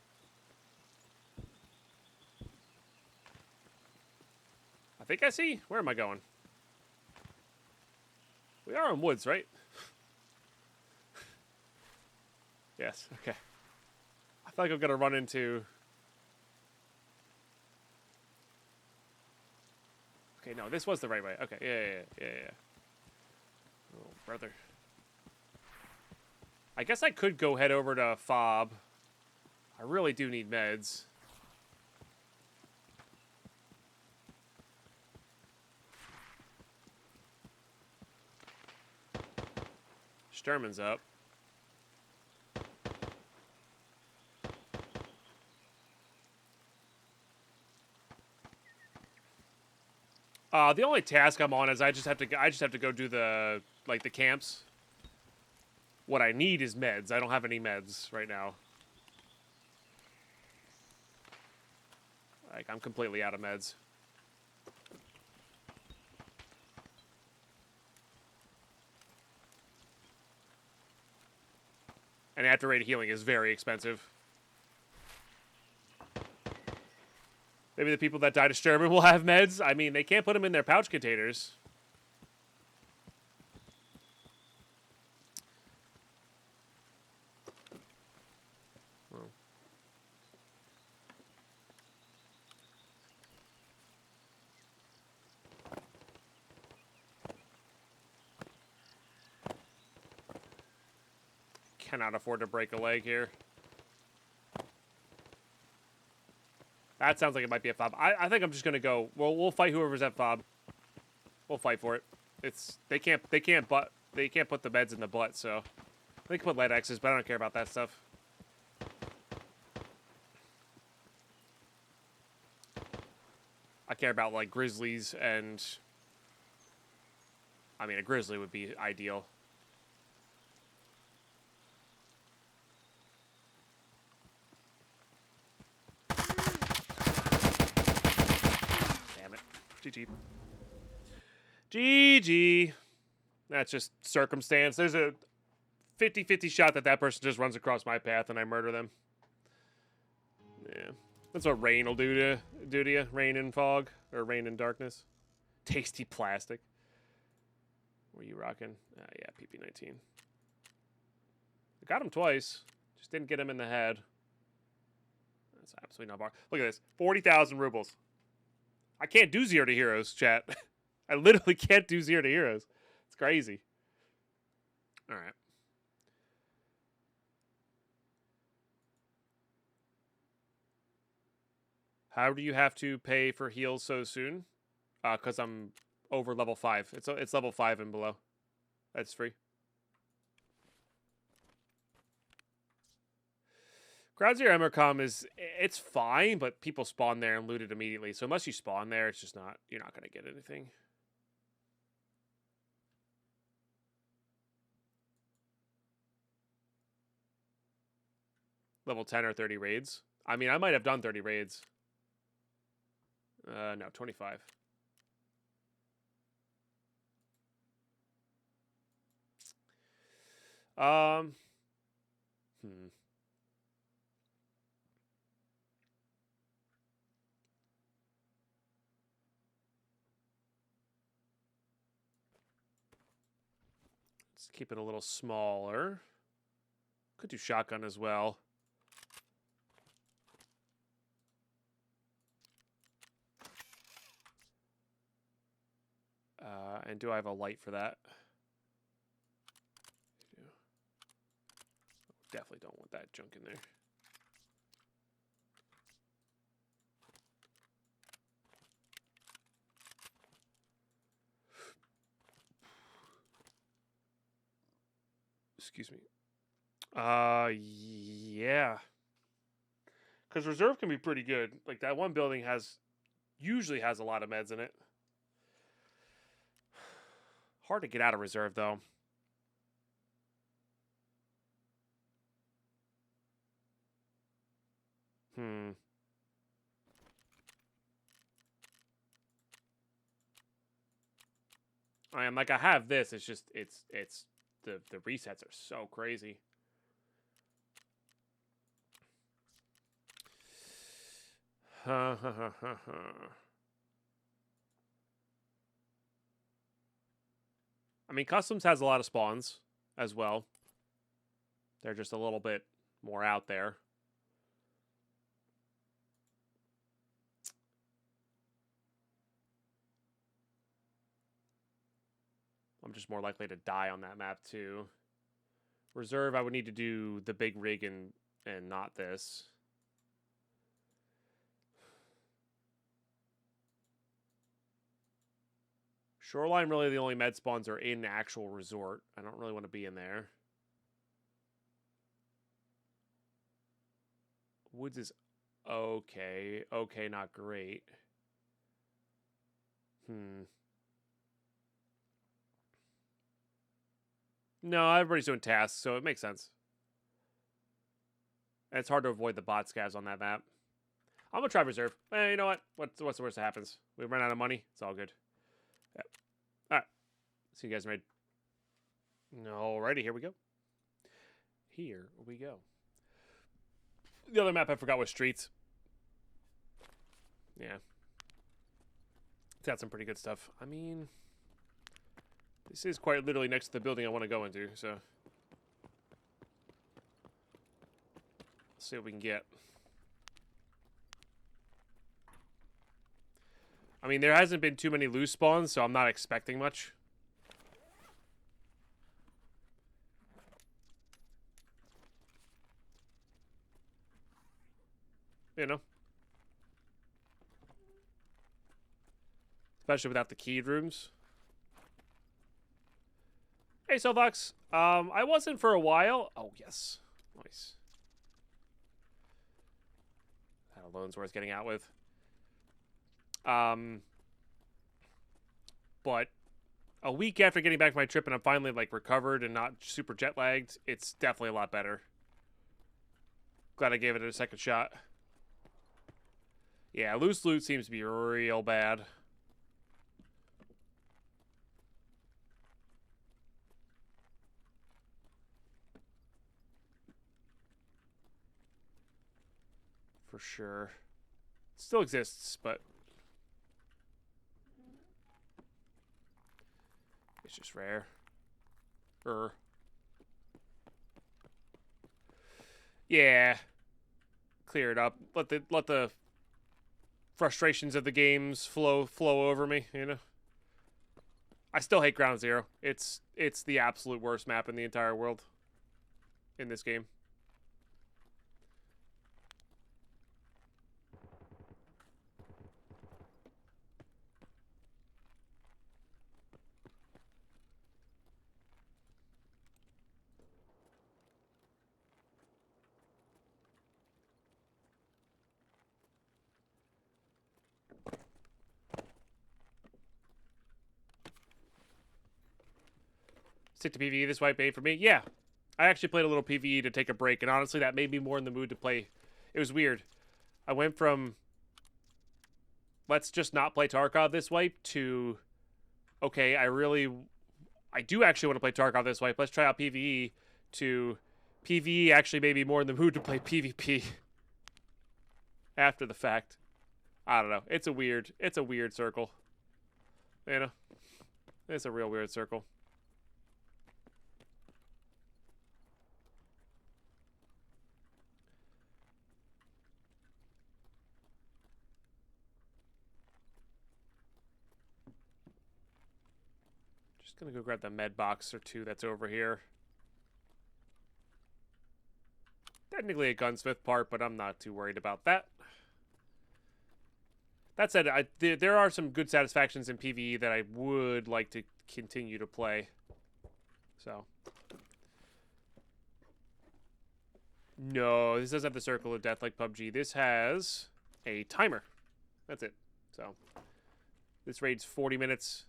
I think I see. Where am I going? We are in woods, right? Yes, okay. I feel like I'm going to run into... Okay, no, this was the right way. Okay, yeah. Oh, brother. I guess I could go head over to Fob. I really do need meds. Sturman's up. The only task I'm on is I just have to go do the camps. What I need is meds. I don't have any meds right now. Like, I'm completely out of meds. And after rate healing is very expensive. Maybe the people that died of Sturman will have meds. I mean, they can't put them in their pouch containers. Well. Cannot afford to break a leg here. That sounds like it might be a fob. I think I'm just gonna go. Well, we'll fight whoever's at fob. We'll fight for it. They can't put the meds in the butt, so they can put lead X's, but I don't care about that stuff. I care about like grizzlies and I mean a grizzly would be ideal. GG. GG. That's just circumstance. There's a 50-50 shot that person just runs across my path and I murder them. Yeah. That's what rain will do to you. Rain and fog. Or rain and darkness. Tasty plastic. What are you rocking? Yeah, PP19. I got him twice. Just didn't get him in the head. That's absolutely not bar. Look at this. 40,000 rubles. I can't do 0 to heroes, chat. I literally can't do 0 to heroes. It's crazy. All right. How do you have to pay for heals so soon? Because I'm over level 5. It's level 5 and below. That's free. Ground Zero Emercom it's fine, but people spawn there and loot it immediately. So unless you spawn there, it's just not, you're not going to get anything. Level 10 or 30 raids. I mean, I might have done 30 raids. No, 25. Let's keep it a little smaller. Could do shotgun as well. And do I have a light for that? I do. Definitely don't want that junk in there. Excuse me. Yeah. Because reserve can be pretty good. Like, that one building usually has a lot of meds in it. Hard to get out of reserve, though. I have this. It's just, the resets are so crazy. I mean, Customs has a lot of spawns as well. They're just a little bit more out there. I'm just more likely to die on that map, too. Reserve, I would need to do the big rig and not this. Shoreline, really the only med spawns are in actual resort. I don't really want to be in there. Woods is okay. Okay, not great. No, everybody's doing tasks, so it makes sense. And it's hard to avoid the bot scavs on that map. I'm gonna try reserve. You know what? What's the worst that happens? We run out of money. It's all good. Yep. All right. See you guys in raid. Alrighty, here we go. Here we go. The other map I forgot was streets. Yeah. It's got some pretty good stuff. I mean, this is quite literally next to the building I want to go into, so. Let's see what we can get. I mean, there hasn't been too many loose spawns, so I'm not expecting much. You know. Especially without the keyed rooms. Hey, Sovox. I wasn't for a while. Oh, yes. Nice. That alone's worth getting out with. But a week after getting back from my trip and I'm finally, like, recovered and not super jet-lagged, it's definitely a lot better. Glad I gave it a second shot. Yeah, loose loot seems to be real bad. For sure. It still exists, but it's just rare. Yeah. Clear it up. Let the frustrations of the games flow over me, you know. I still hate Ground Zero. It's the absolute worst map in the entire world in this game. Stick to PvE this white bait for me. Yeah, I actually played a little PvE to take a break, and honestly, that made me more in the mood to play. It was weird. I went from let's just not play Tarkov this wipe to okay, I do actually want to play Tarkov this wipe. Let's try out PvE to PvE actually made me more in the mood to play PvP after the fact. I don't know. It's a weird circle. You know? It's a real weird circle. Just gonna go grab the med box or two that's over here. Technically a gunsmith part, but I'm not too worried about that. That said, there are some good satisfactions in PvE that I would like to continue to play. So. No, this doesn't have the circle of death like PUBG. This has a timer. That's it. So. This raid's 40 minutes.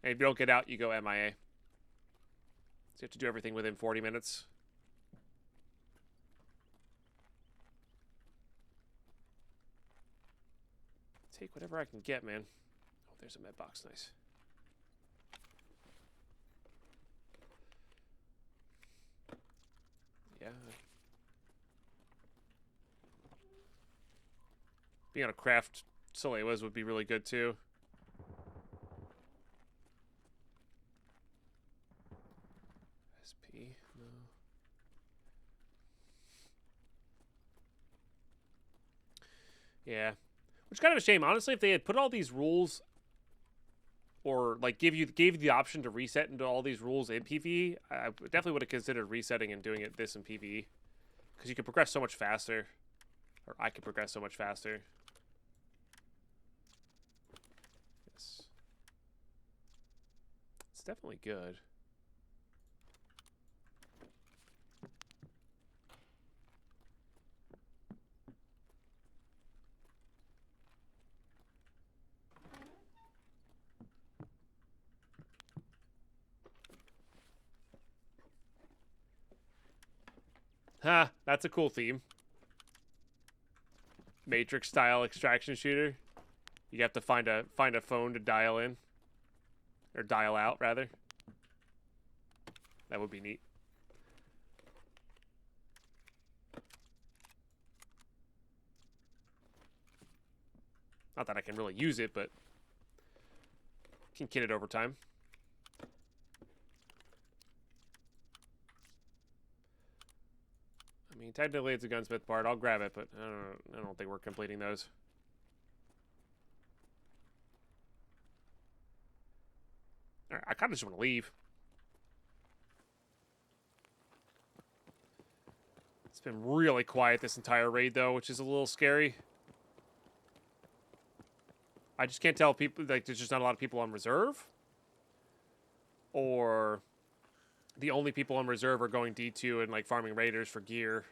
And if you don't get out, you go MIA. So you have to do everything within 40 minutes. Take whatever I can get, man. Oh, there's a med box. Nice. Yeah. Being able to craft Solewas would be really good, too. SP? No. Yeah. Which is kind of a shame. Honestly, if they had put all these rules or like gave you the option to reset into all these rules in PvE, I definitely would have considered resetting and doing this in PvE. Because you could progress so much faster. Or I could progress so much faster. Yes. It's definitely good. Ha, that's a cool theme. Matrix style extraction shooter. You have to find a phone to dial in. Or dial out, rather. That would be neat. Not that I can really use it, but can kit it over time. I mean, technically it's a gunsmith part. I'll grab it, but I don't think we're completing those. All right, I kind of just want to leave. It's been really quiet this entire raid, though, which is a little scary. I just can't tell people, like, there's just not a lot of people on reserve. Or the only people on reserve are going D2 and, like, farming raiders for gear.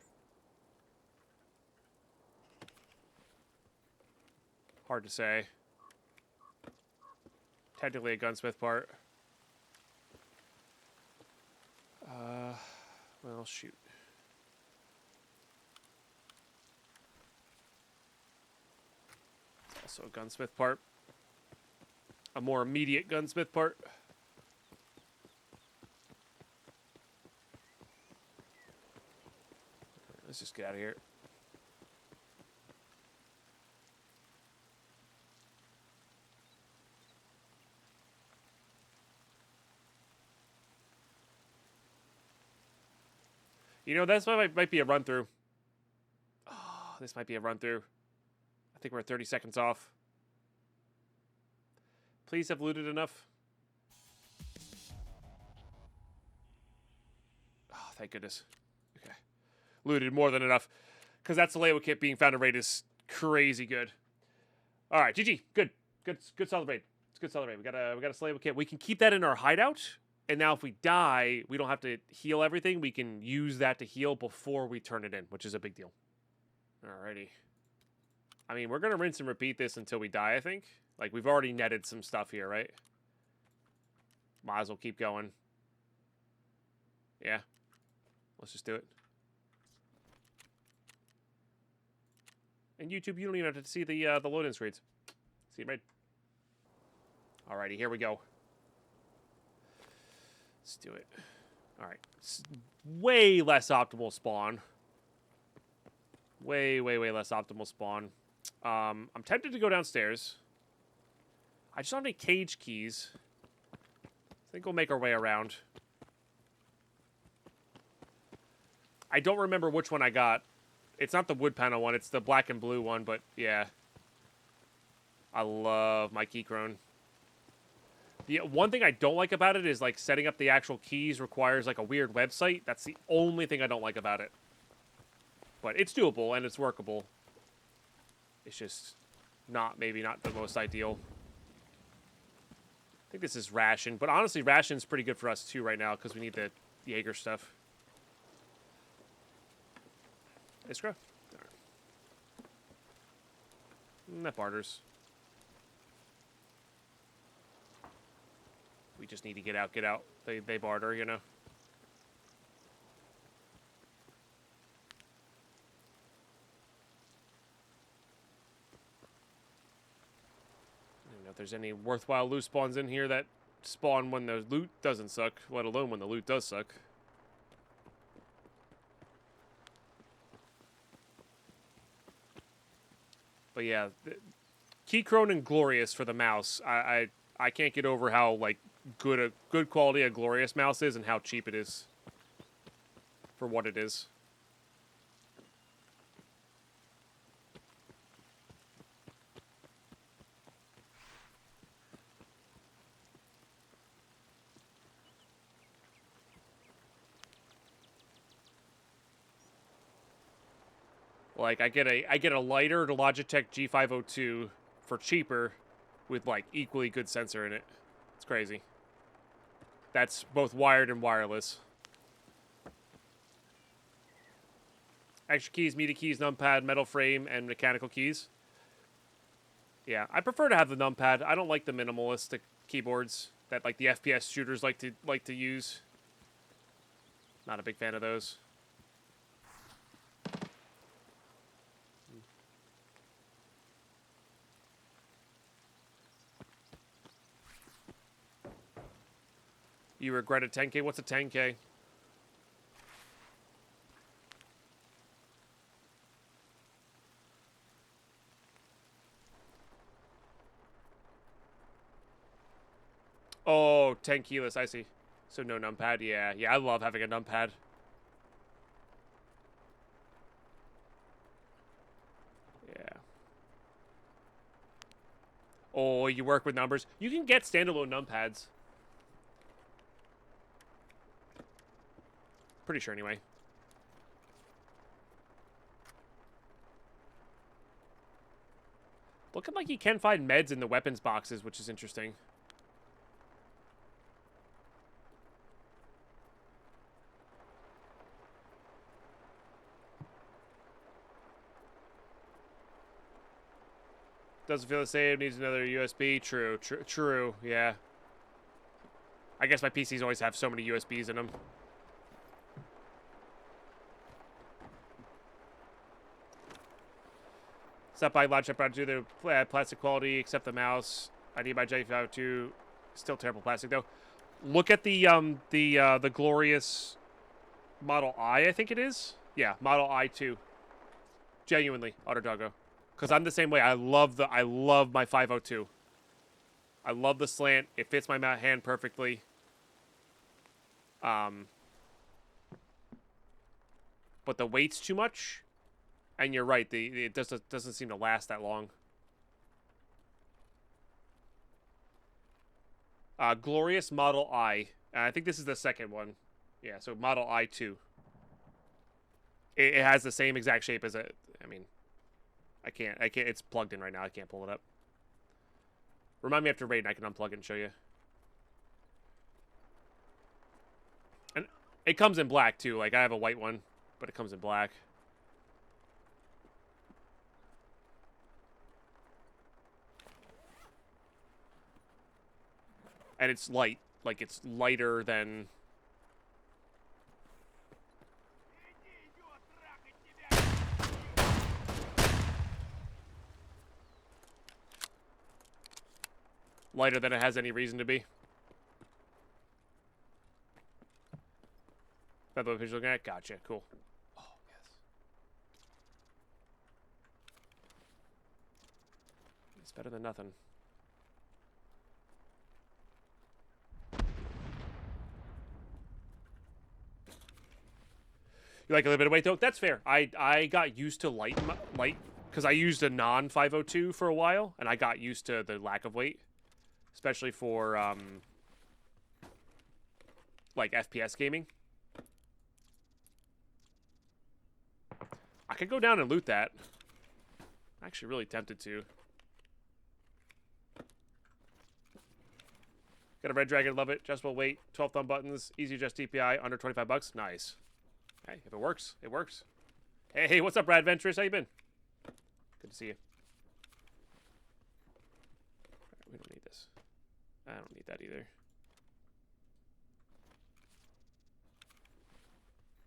Hard to say. Technically a gunsmith part. Well, shoot. It's also a gunsmith part. A more immediate gunsmith part. Let's just get out of here. You know, that's what might be a run through. Oh, this might be a run through. I think we're 30 seconds off. Please have looted enough. Oh, thank goodness. Okay. Looted more than enough. Because that Salewa kit being found in raid is crazy good. Alright, GG. Good. Good solid raid. It's good solid raid. We got a Salewa kit. We can keep that in our hideout. And now if we die, we don't have to heal everything. We can use that to heal before we turn it in, which is a big deal. Alrighty. I mean, we're going to rinse and repeat this until we die, I think. Like, we've already netted some stuff here, right? Might as well keep going. Yeah. Let's just do it. And YouTube, you don't even have to see the load-in screens. See it right? Alrighty, here we go. Let's do it. Alright. Way less optimal spawn. Way less optimal spawn. I'm tempted to go downstairs. I just don't have any cage keys. I think we'll make our way around. I don't remember which one I got. It's not the wood panel one. It's the black and blue one, but yeah. I love my key crone. The one thing I don't like about it is, like, setting up the actual keys requires, like, a weird website. That's the only thing I don't like about it. But it's doable, and it's workable. It's just maybe not the most ideal. I think this is ration. But honestly, ration's pretty good for us, too, right now, because we need the Jaeger stuff. Iskra? All right. That barters. We just need to get out, get out. They barter, you know. I don't know if there's any worthwhile loot spawns in here that spawn when the loot doesn't suck, let alone when the loot does suck. But yeah, Key Crone and Glorious for the mouse. I can't get over how, like, good quality a Glorious mouse is and how cheap it is for what it is. Like, I get a lighter Logitech G502 for cheaper with, like, equally good sensor in it. It's crazy. That's both wired and wireless. Extra keys, media keys, numpad, metal frame, and mechanical keys. Yeah, I prefer to have the numpad. I don't like the minimalistic keyboards that like the FPS shooters like to use. Not a big fan of those. You regret a 10K? What's a 10K? Oh, 10 keyless, I see. So no numpad, yeah. Yeah, I love having a numpad. Yeah. Oh, you work with numbers. You can get standalone numpads. Pretty sure anyway. Looking like you can find meds in the weapons boxes, which is interesting. Doesn't feel the same. Needs another USB. True. Yeah. I guess my PCs always have so many USBs in them. Stop by Lodge Shop do the plastic quality, except the mouse. I need my J52. Still terrible plastic though. Look at the glorious Model I think it is. Yeah, Model I2. Genuinely, Otter Doggo. Because I'm the same way. I love my 502. I love the slant. It fits my hand perfectly. But the weight's too much. And you're right. It doesn't seem to last that long. Glorious Model I. I think this is the second one. Yeah, so Model I2. It has the same exact shape as it. I mean, I can't. It's plugged in right now. I can't pull it up. Remind me after raid, and I can unplug it and show you. And it comes in black too. Like I have a white one, but it comes in black. And it's light. Like it's lighter than. Lighter than it has any reason to be. That's what you're looking at? Gotcha. Cool. Oh, yes. It's better than nothing. You like a little bit of weight, though? That's fair. I got used to light, because I used a non-502 for a while, and I got used to the lack of weight. Especially for, like, FPS gaming. I could go down and loot that. I'm actually really tempted to. Got a red dragon, love it. Adjustable weight, 12 thumb buttons, easy adjust DPI, under 25 bucks. Nice. Hey, if it works, it works. Hey, what's up, Brad Venturous? How you been? Good to see you. Right, we don't need this. I don't need that either.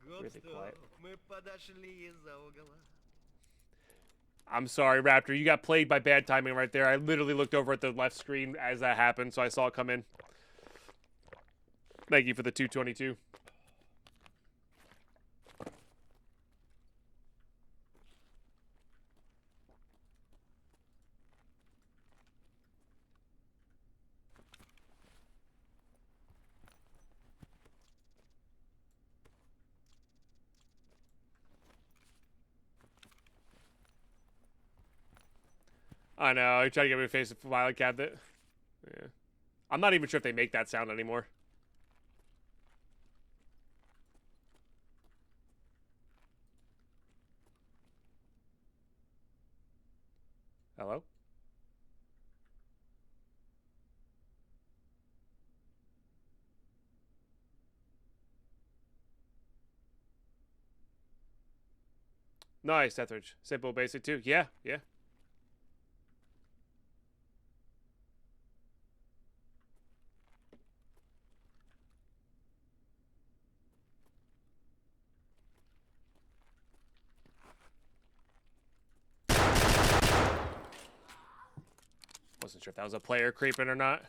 Really quiet. I'm sorry, Raptor. You got played by bad timing right there. I literally looked over at the left screen as that happened, so I saw it come in. Thank you for the 222. I know. I tried to get me to face the Violet cabinet. Yeah. I'm not even sure if they make that sound anymore. Hello? Nice, Etheridge. Simple, basic too. Yeah, yeah. Wasn't sure if that was a player creeping or not.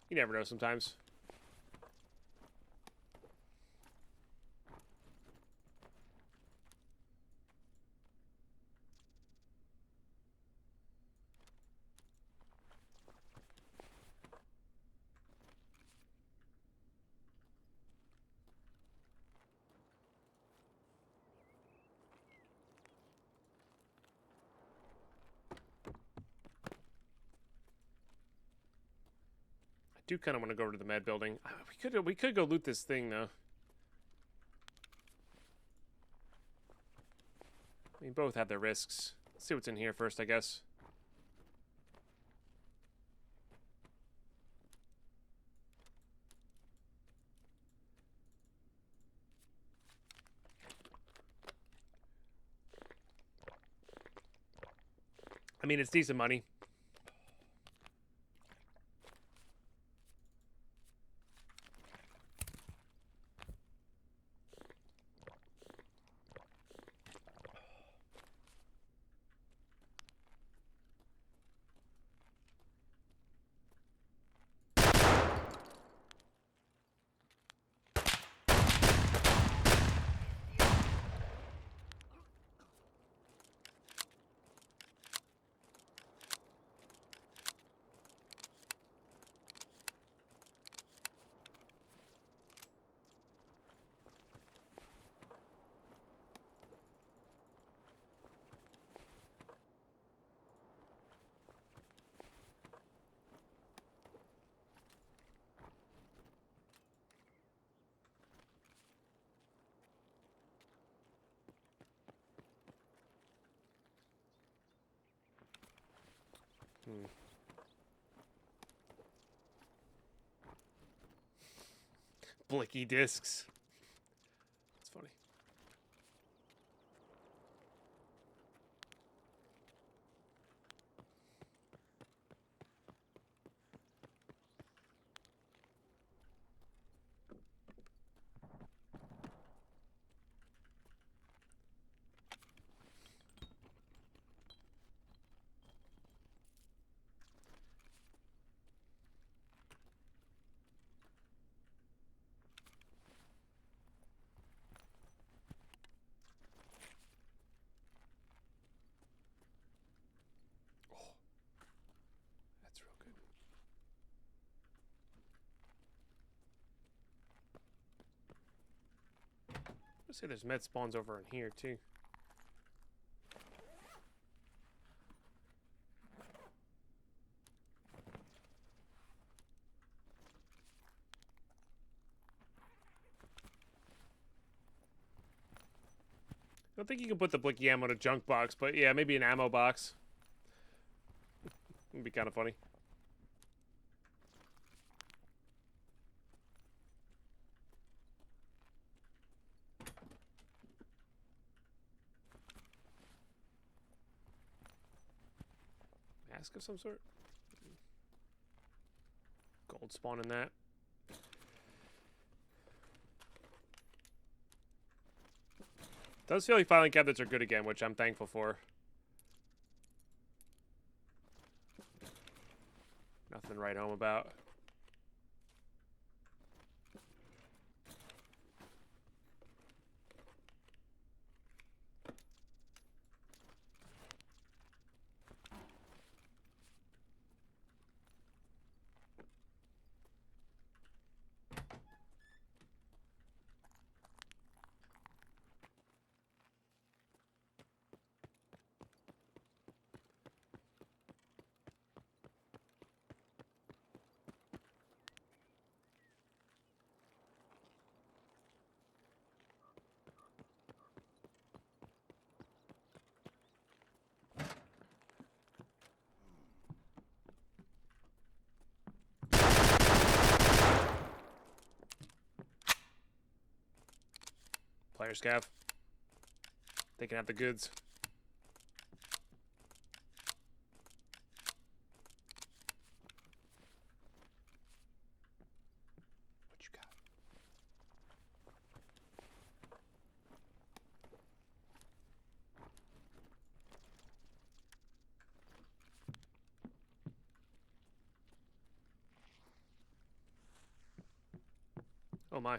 You never know sometimes. I do kind of want to go over to the med building. We could go loot this thing though. I mean, both have their risks. Let's see what's in here first, I guess. I mean, it's decent money. Blicky discs. That's funny. That's real good. Let's say there's med spawns over in here too. I don't think you can put the blicky ammo in a junk box, but yeah, maybe an ammo box. Would be kind of funny. Mask of some sort? Gold spawn in that. Does feel like filing cabinets are good again, which I'm thankful for. Nothing to write home about. Player scav. They can have the goods. What you got? Oh my.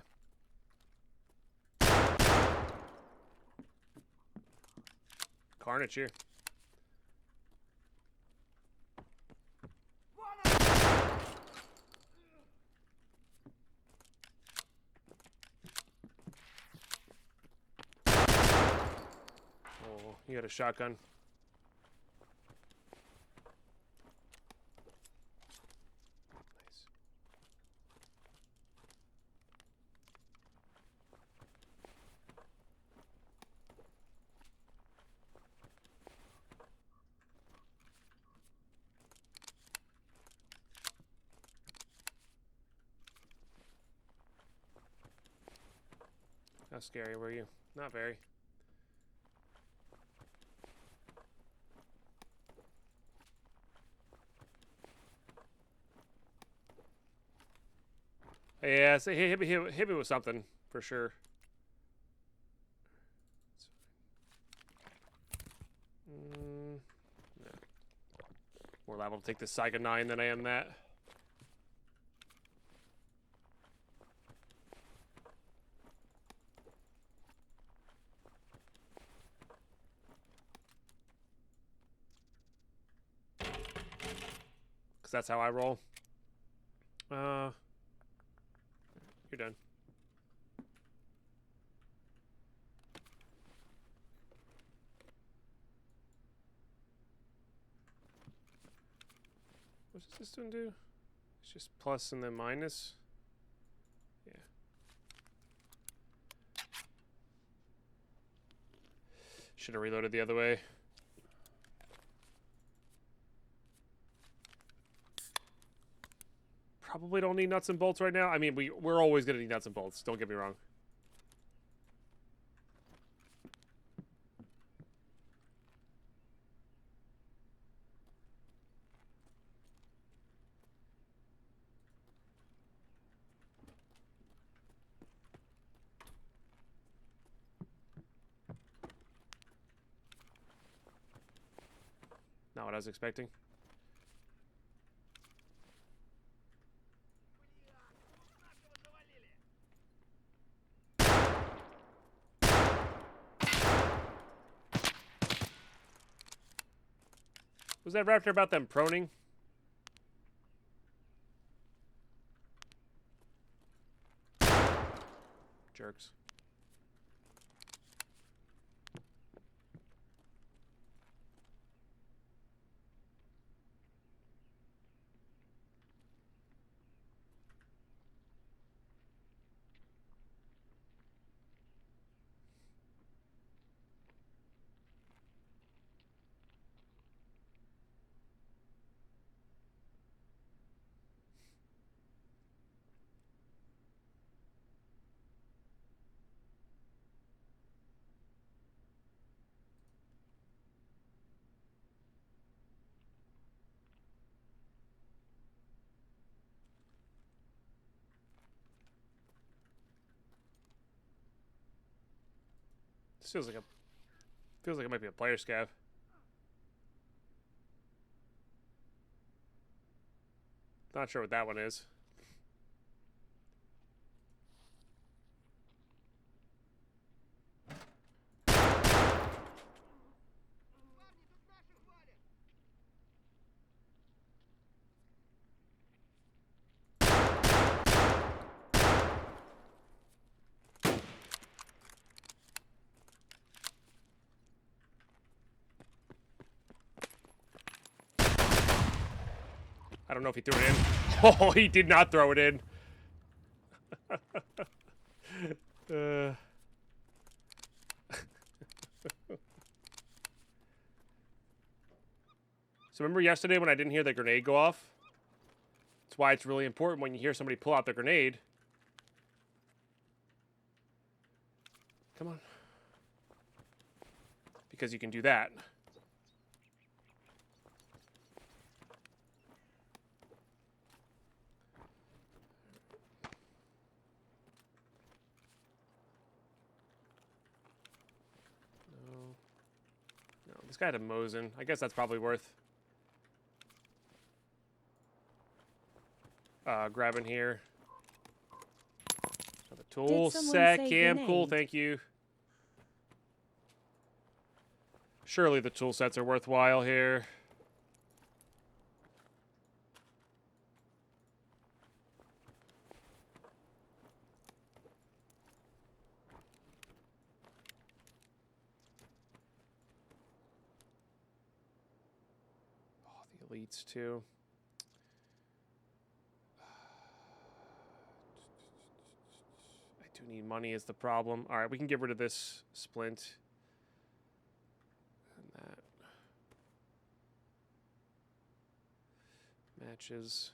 Carnage here. Oh, you had a shotgun. Nice. How scary were you? Not very. Yeah, so hit me with something for sure. Yeah. More liable to take this Saiga 9 than I am that. Because that's how I roll. You're done. What does this one do? It's just plus and then minus. Yeah. Should have reloaded the other way. Probably don't need nuts and bolts right now. I mean, we're always gonna need nuts and bolts. Don't get me wrong. Not what I was expecting. Was that raptor about them proning? Jerks. This feels like it might be a player scav. Not sure what that one is. I don't know if he threw it in. Oh, he did not throw it in. So remember yesterday when I didn't hear the grenade go off? That's why it's really important when you hear somebody pull out their grenade. Come on. Because you can do that. No, this guy had a Mosin. I guess that's probably worth grabbing here. So the tool set, Cam, cool, thank you. Surely the tool sets are worthwhile here. Oh, the elites too. I do need money is the problem. All right, we can get rid of this splint. That matches.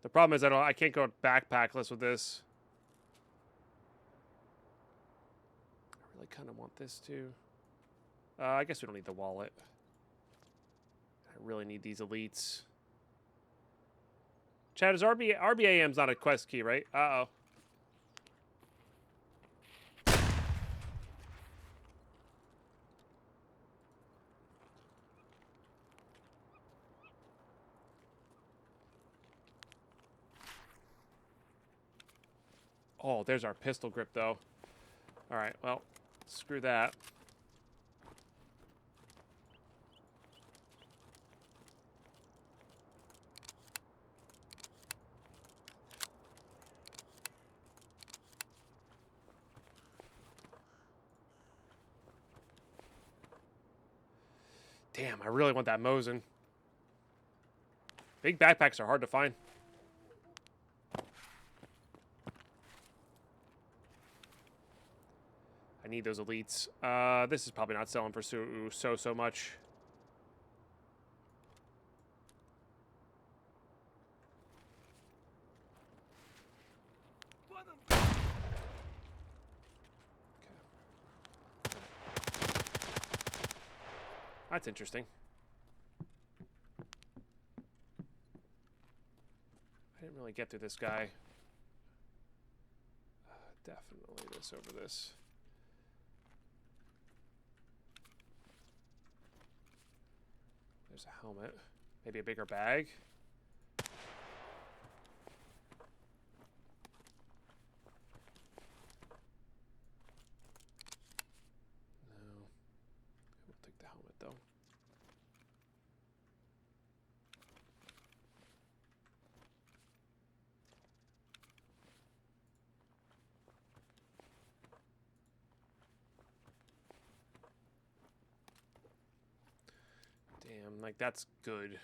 The problem is I can't go backpackless with this. I really kind of want this too. I guess we don't need the wallet. I really need these elites. Chad, is RBAM's not a quest key, right? Uh-oh. Oh, there's our pistol grip, though. All right, well, screw that. Damn, I really want that Mosin. Big backpacks are hard to find. I need those elites. This is probably not selling for so much. That's interesting. I didn't really get through this guy. Definitely this over this. There's a helmet. Maybe a bigger bag. No. We'll take the helmet though. Damn, like that's good.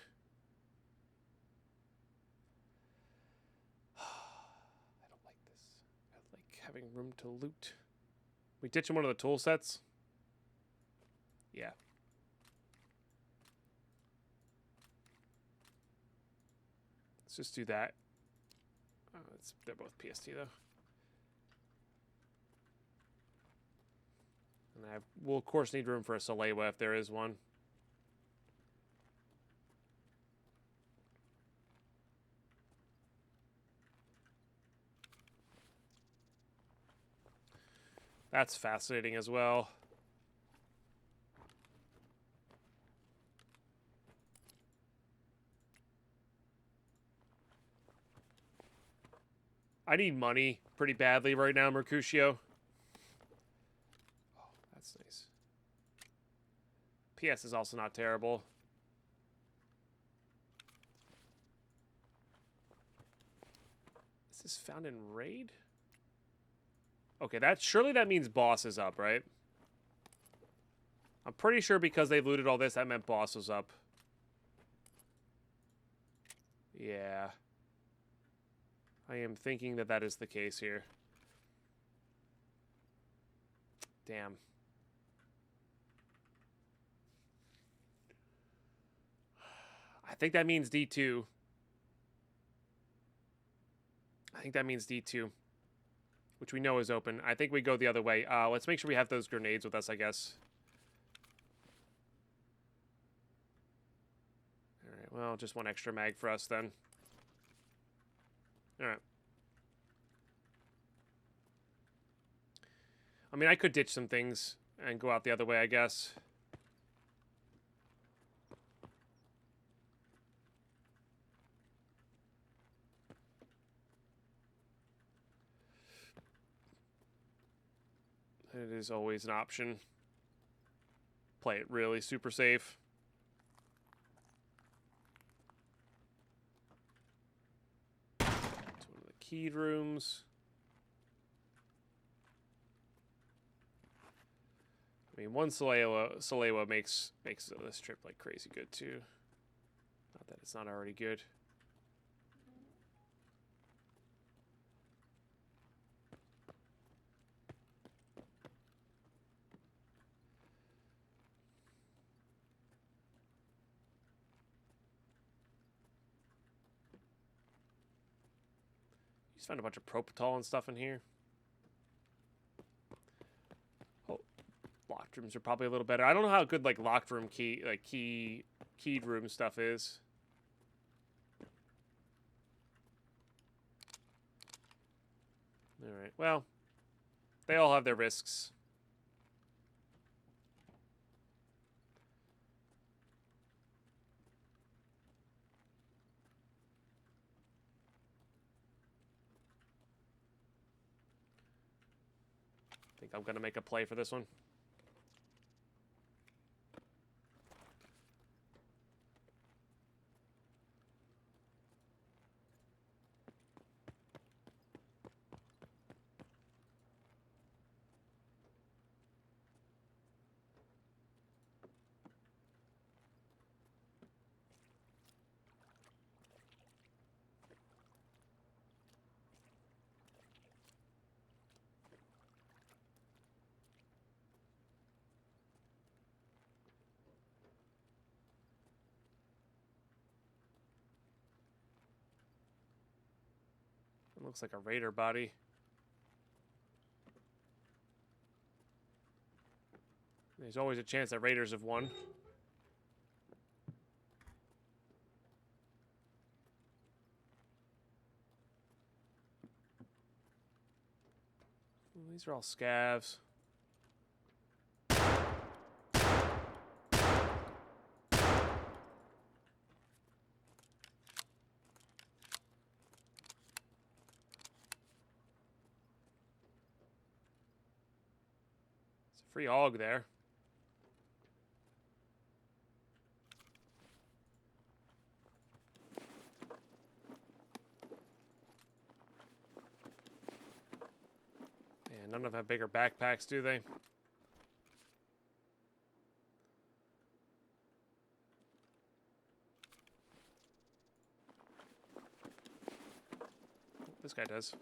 I don't like this. I like having room to loot. We ditching one of the tool sets? Yeah. Let's just do that. They're both PST though. And we'll of course need room for a Salewa if there is one. That's fascinating as well. I need money pretty badly right now, Mercutio. Oh, that's nice. PS is also not terrible. Is this found in raid? Okay, surely that means boss is up, right? I'm pretty sure because they looted all this, that meant boss was up. Yeah. I am thinking that that is the case here. Damn. I think that means D2. I think that means D2. which we know is open. I think we go the other way. Let's make sure we have those grenades with us, I guess. All right, well, just one extra mag for us then. All right. I mean, I could ditch some things and go out the other way, I guess. It is always an option. Play it really super safe. It's one of the keyed rooms. I mean, one Salewa makes this trip like crazy good too. Not that it's not already good. Just found a bunch of propofol and stuff in here. Oh, locked rooms are probably a little better. I don't know how good like locked room keyed room stuff is. All right. Well, they all have their risks. I think I'm going to make a play for this one. It looks like a raider body. There's always a chance that raiders have won. Well, these are all scavs. It's a free hog there. None of them have bigger backpacks, do they? This guy does.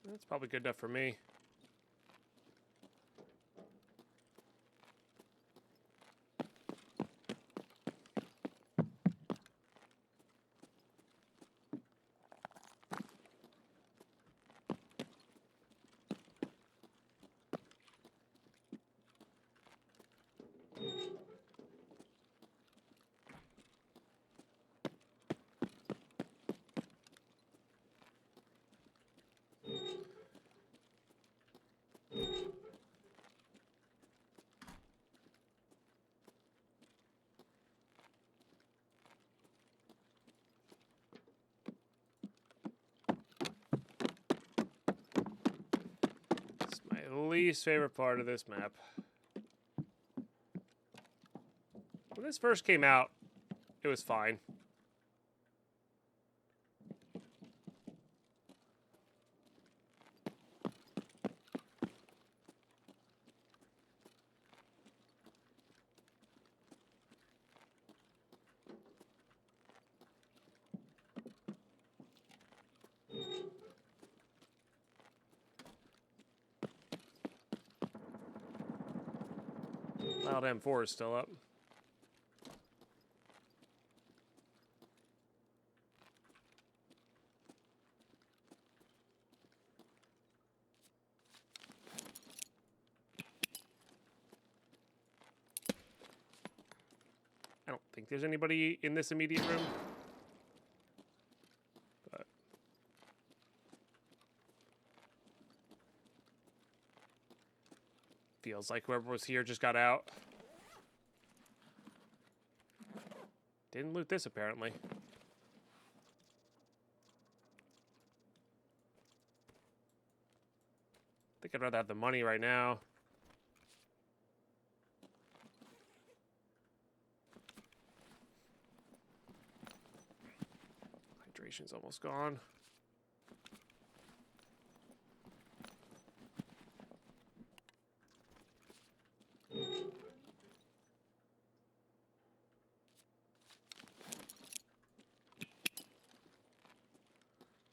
That's probably good enough for me. Least favorite part of this map. When this first came out, it was fine. Loud M4 is still up. I don't think there's anybody in this immediate room. But feels like whoever was here just got out. Didn't loot this, apparently. I think I'd rather have the money right now. Hydration's almost gone.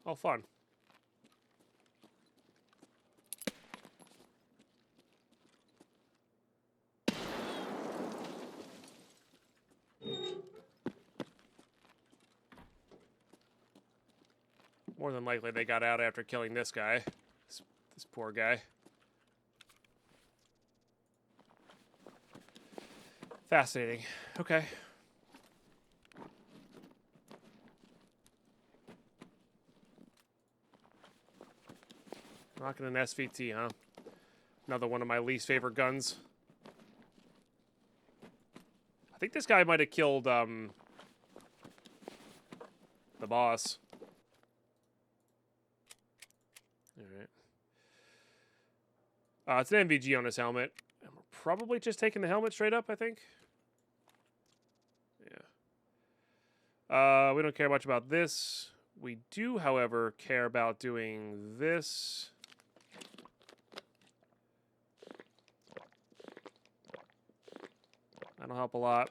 Oh, fun. More than likely they got out after killing this guy. This poor guy. Fascinating. Okay. Rocking an SVT, huh? Another one of my least favorite guns. I think this guy might have killed, the boss. Alright. It's an MVG on his helmet. And we're probably just taking the helmet straight up, I think. Yeah. We don't care much about this. We do, however, care about doing this. That'll help a lot.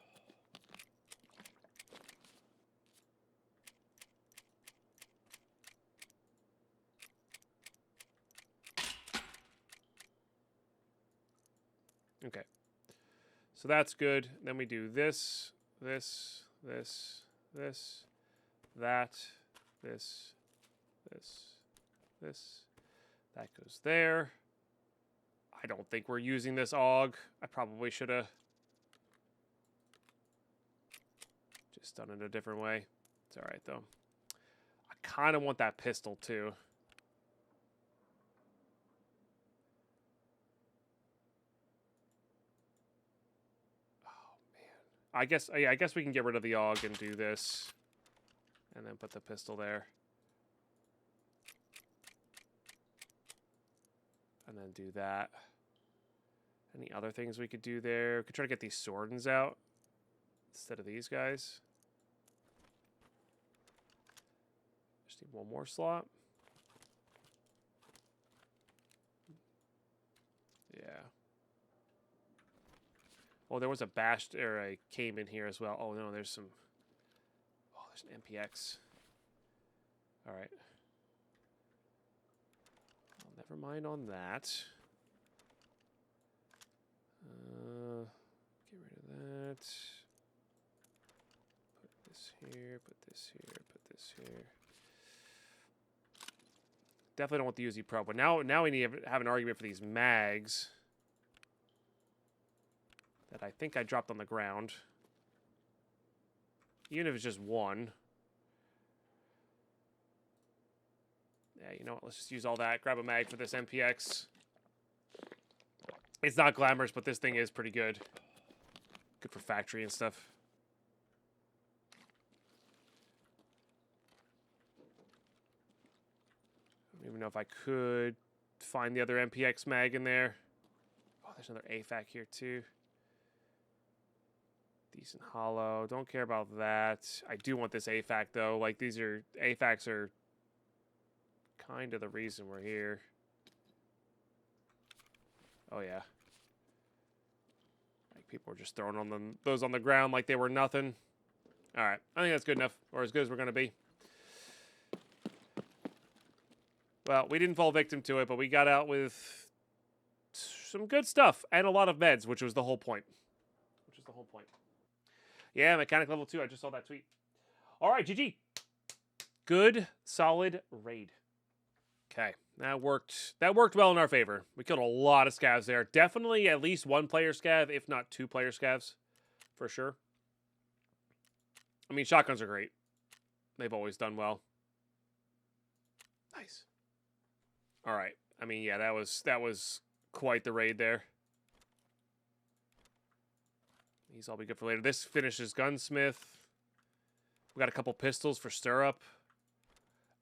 Okay. So that's good. Then we do this, this, this, this, that, this, this, this. That goes there. I don't think we're using this AUG. I probably should have just done it a different way. It's all right, though. I kind of want that pistol, too. I guess we can get rid of the AUG and do this. And then put the pistol there. And then do that. Any other things we could do there? We could try to get these swordens out instead of these guys. Just need one more slot. Yeah. Oh, there was a bashed or a came in here as well. Oh no, there's some. Oh, there's an MPX. All right. Well, never mind on that. Get rid of that. Put this here. Put this here. Put this here. Definitely don't want the Uzi Pro, but now we need to have an argument for these mags. That I think I dropped on the ground. Even if it's just one. Yeah, you know what? Let's just use all that. Grab a mag for this MPX. It's not glamorous, but this thing is pretty good. Good for factory and stuff. I don't even know if I could find the other MPX mag in there. Oh, there's another AFAC here too. Decent hollow. Don't care about that. I do want this AFAC though. Like these are AFACs are kind of the reason we're here. Oh yeah. Like people were just throwing on them those on the ground like they were nothing. All right, I think that's good enough, or as good as we're gonna be. Well, we didn't fall victim to it, but we got out with some good stuff and a lot of meds, which was the whole point. was the whole point. Yeah, mechanic level 2. I just saw that tweet. All right, GG. Good, solid raid. Okay, that worked well in our favor. We killed a lot of scavs there. Definitely at least one player scav, if not 2 player scavs, for sure. I mean, shotguns are great. They've always done well. Nice. All right. I mean, yeah, that was quite the raid there. These all be good for later. This finishes gunsmith. We got a couple pistols for stirrup.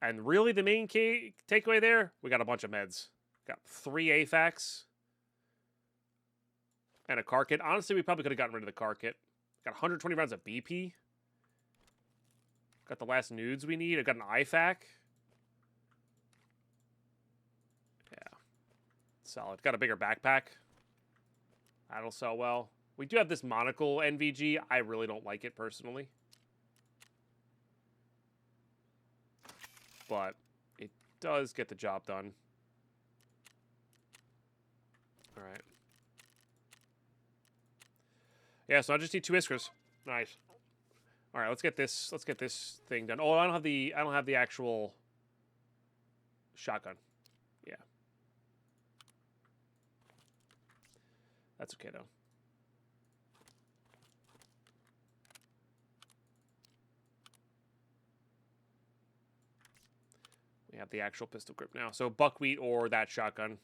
And really the main key takeaway there, we got a bunch of meds. Got 3 AFACs. And a car kit. Honestly, we probably could have gotten rid of the car kit. Got 120 rounds of BP. Got the last nudes we need. I got an IFAC. Yeah. Solid. Got a bigger backpack. That'll sell well. We do have this monocle NVG. I really don't like it personally. But it does get the job done. All right. Yeah, so I just need 2 Iskras. Nice. All right, let's get this thing done. Oh, I don't have the actual shotgun. Yeah. That's okay though. We have the actual pistol grip now. So buckwheat or that shotgun.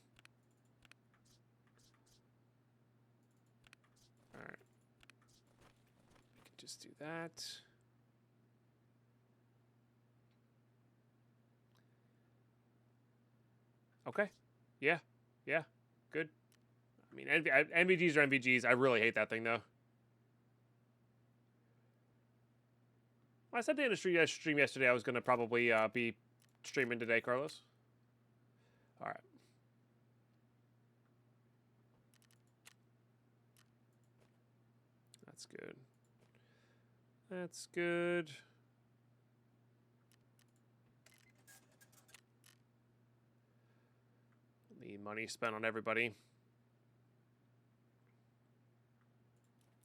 All right. We can just do that. Okay. Yeah. Yeah. Good. I mean, NVGs are NVGs. I really hate that thing, though. I said in the stream yesterday I was going to probably be streaming today, Carlos. All right. That's good. That's good. The money spent on everybody.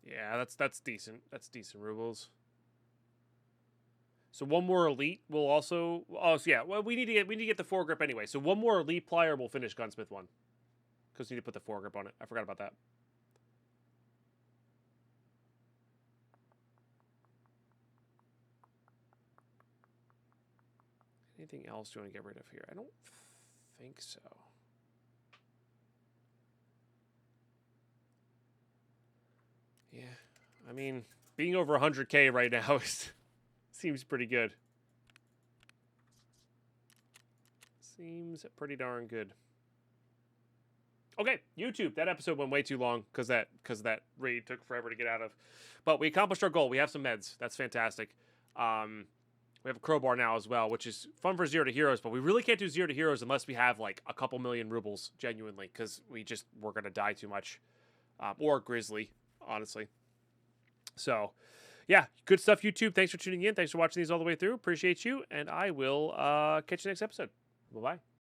Yeah, that's decent. That's decent rubles. So one more elite will also. Oh, so yeah. Well, we need to get the foregrip anyway. So one more elite plier will finish gunsmith 1. Because we need to put the foregrip on it. I forgot about that. Anything else do you want to get rid of here? I don't think so. Yeah, I mean, being over 100K right now seems pretty good. Seems pretty darn good. Okay, YouTube. That episode went way too long because that raid took forever to get out of. But we accomplished our goal. We have some meds. That's fantastic. We have a crowbar now as well, which is fun for 0 to heroes. But we really can't do 0 to heroes unless we have like a couple million rubles, genuinely, because we're gonna die too much. Or Grizzly, honestly. So, yeah, good stuff, YouTube. Thanks for tuning in. Thanks for watching these all the way through. Appreciate you, and I will catch you next episode. Bye-bye.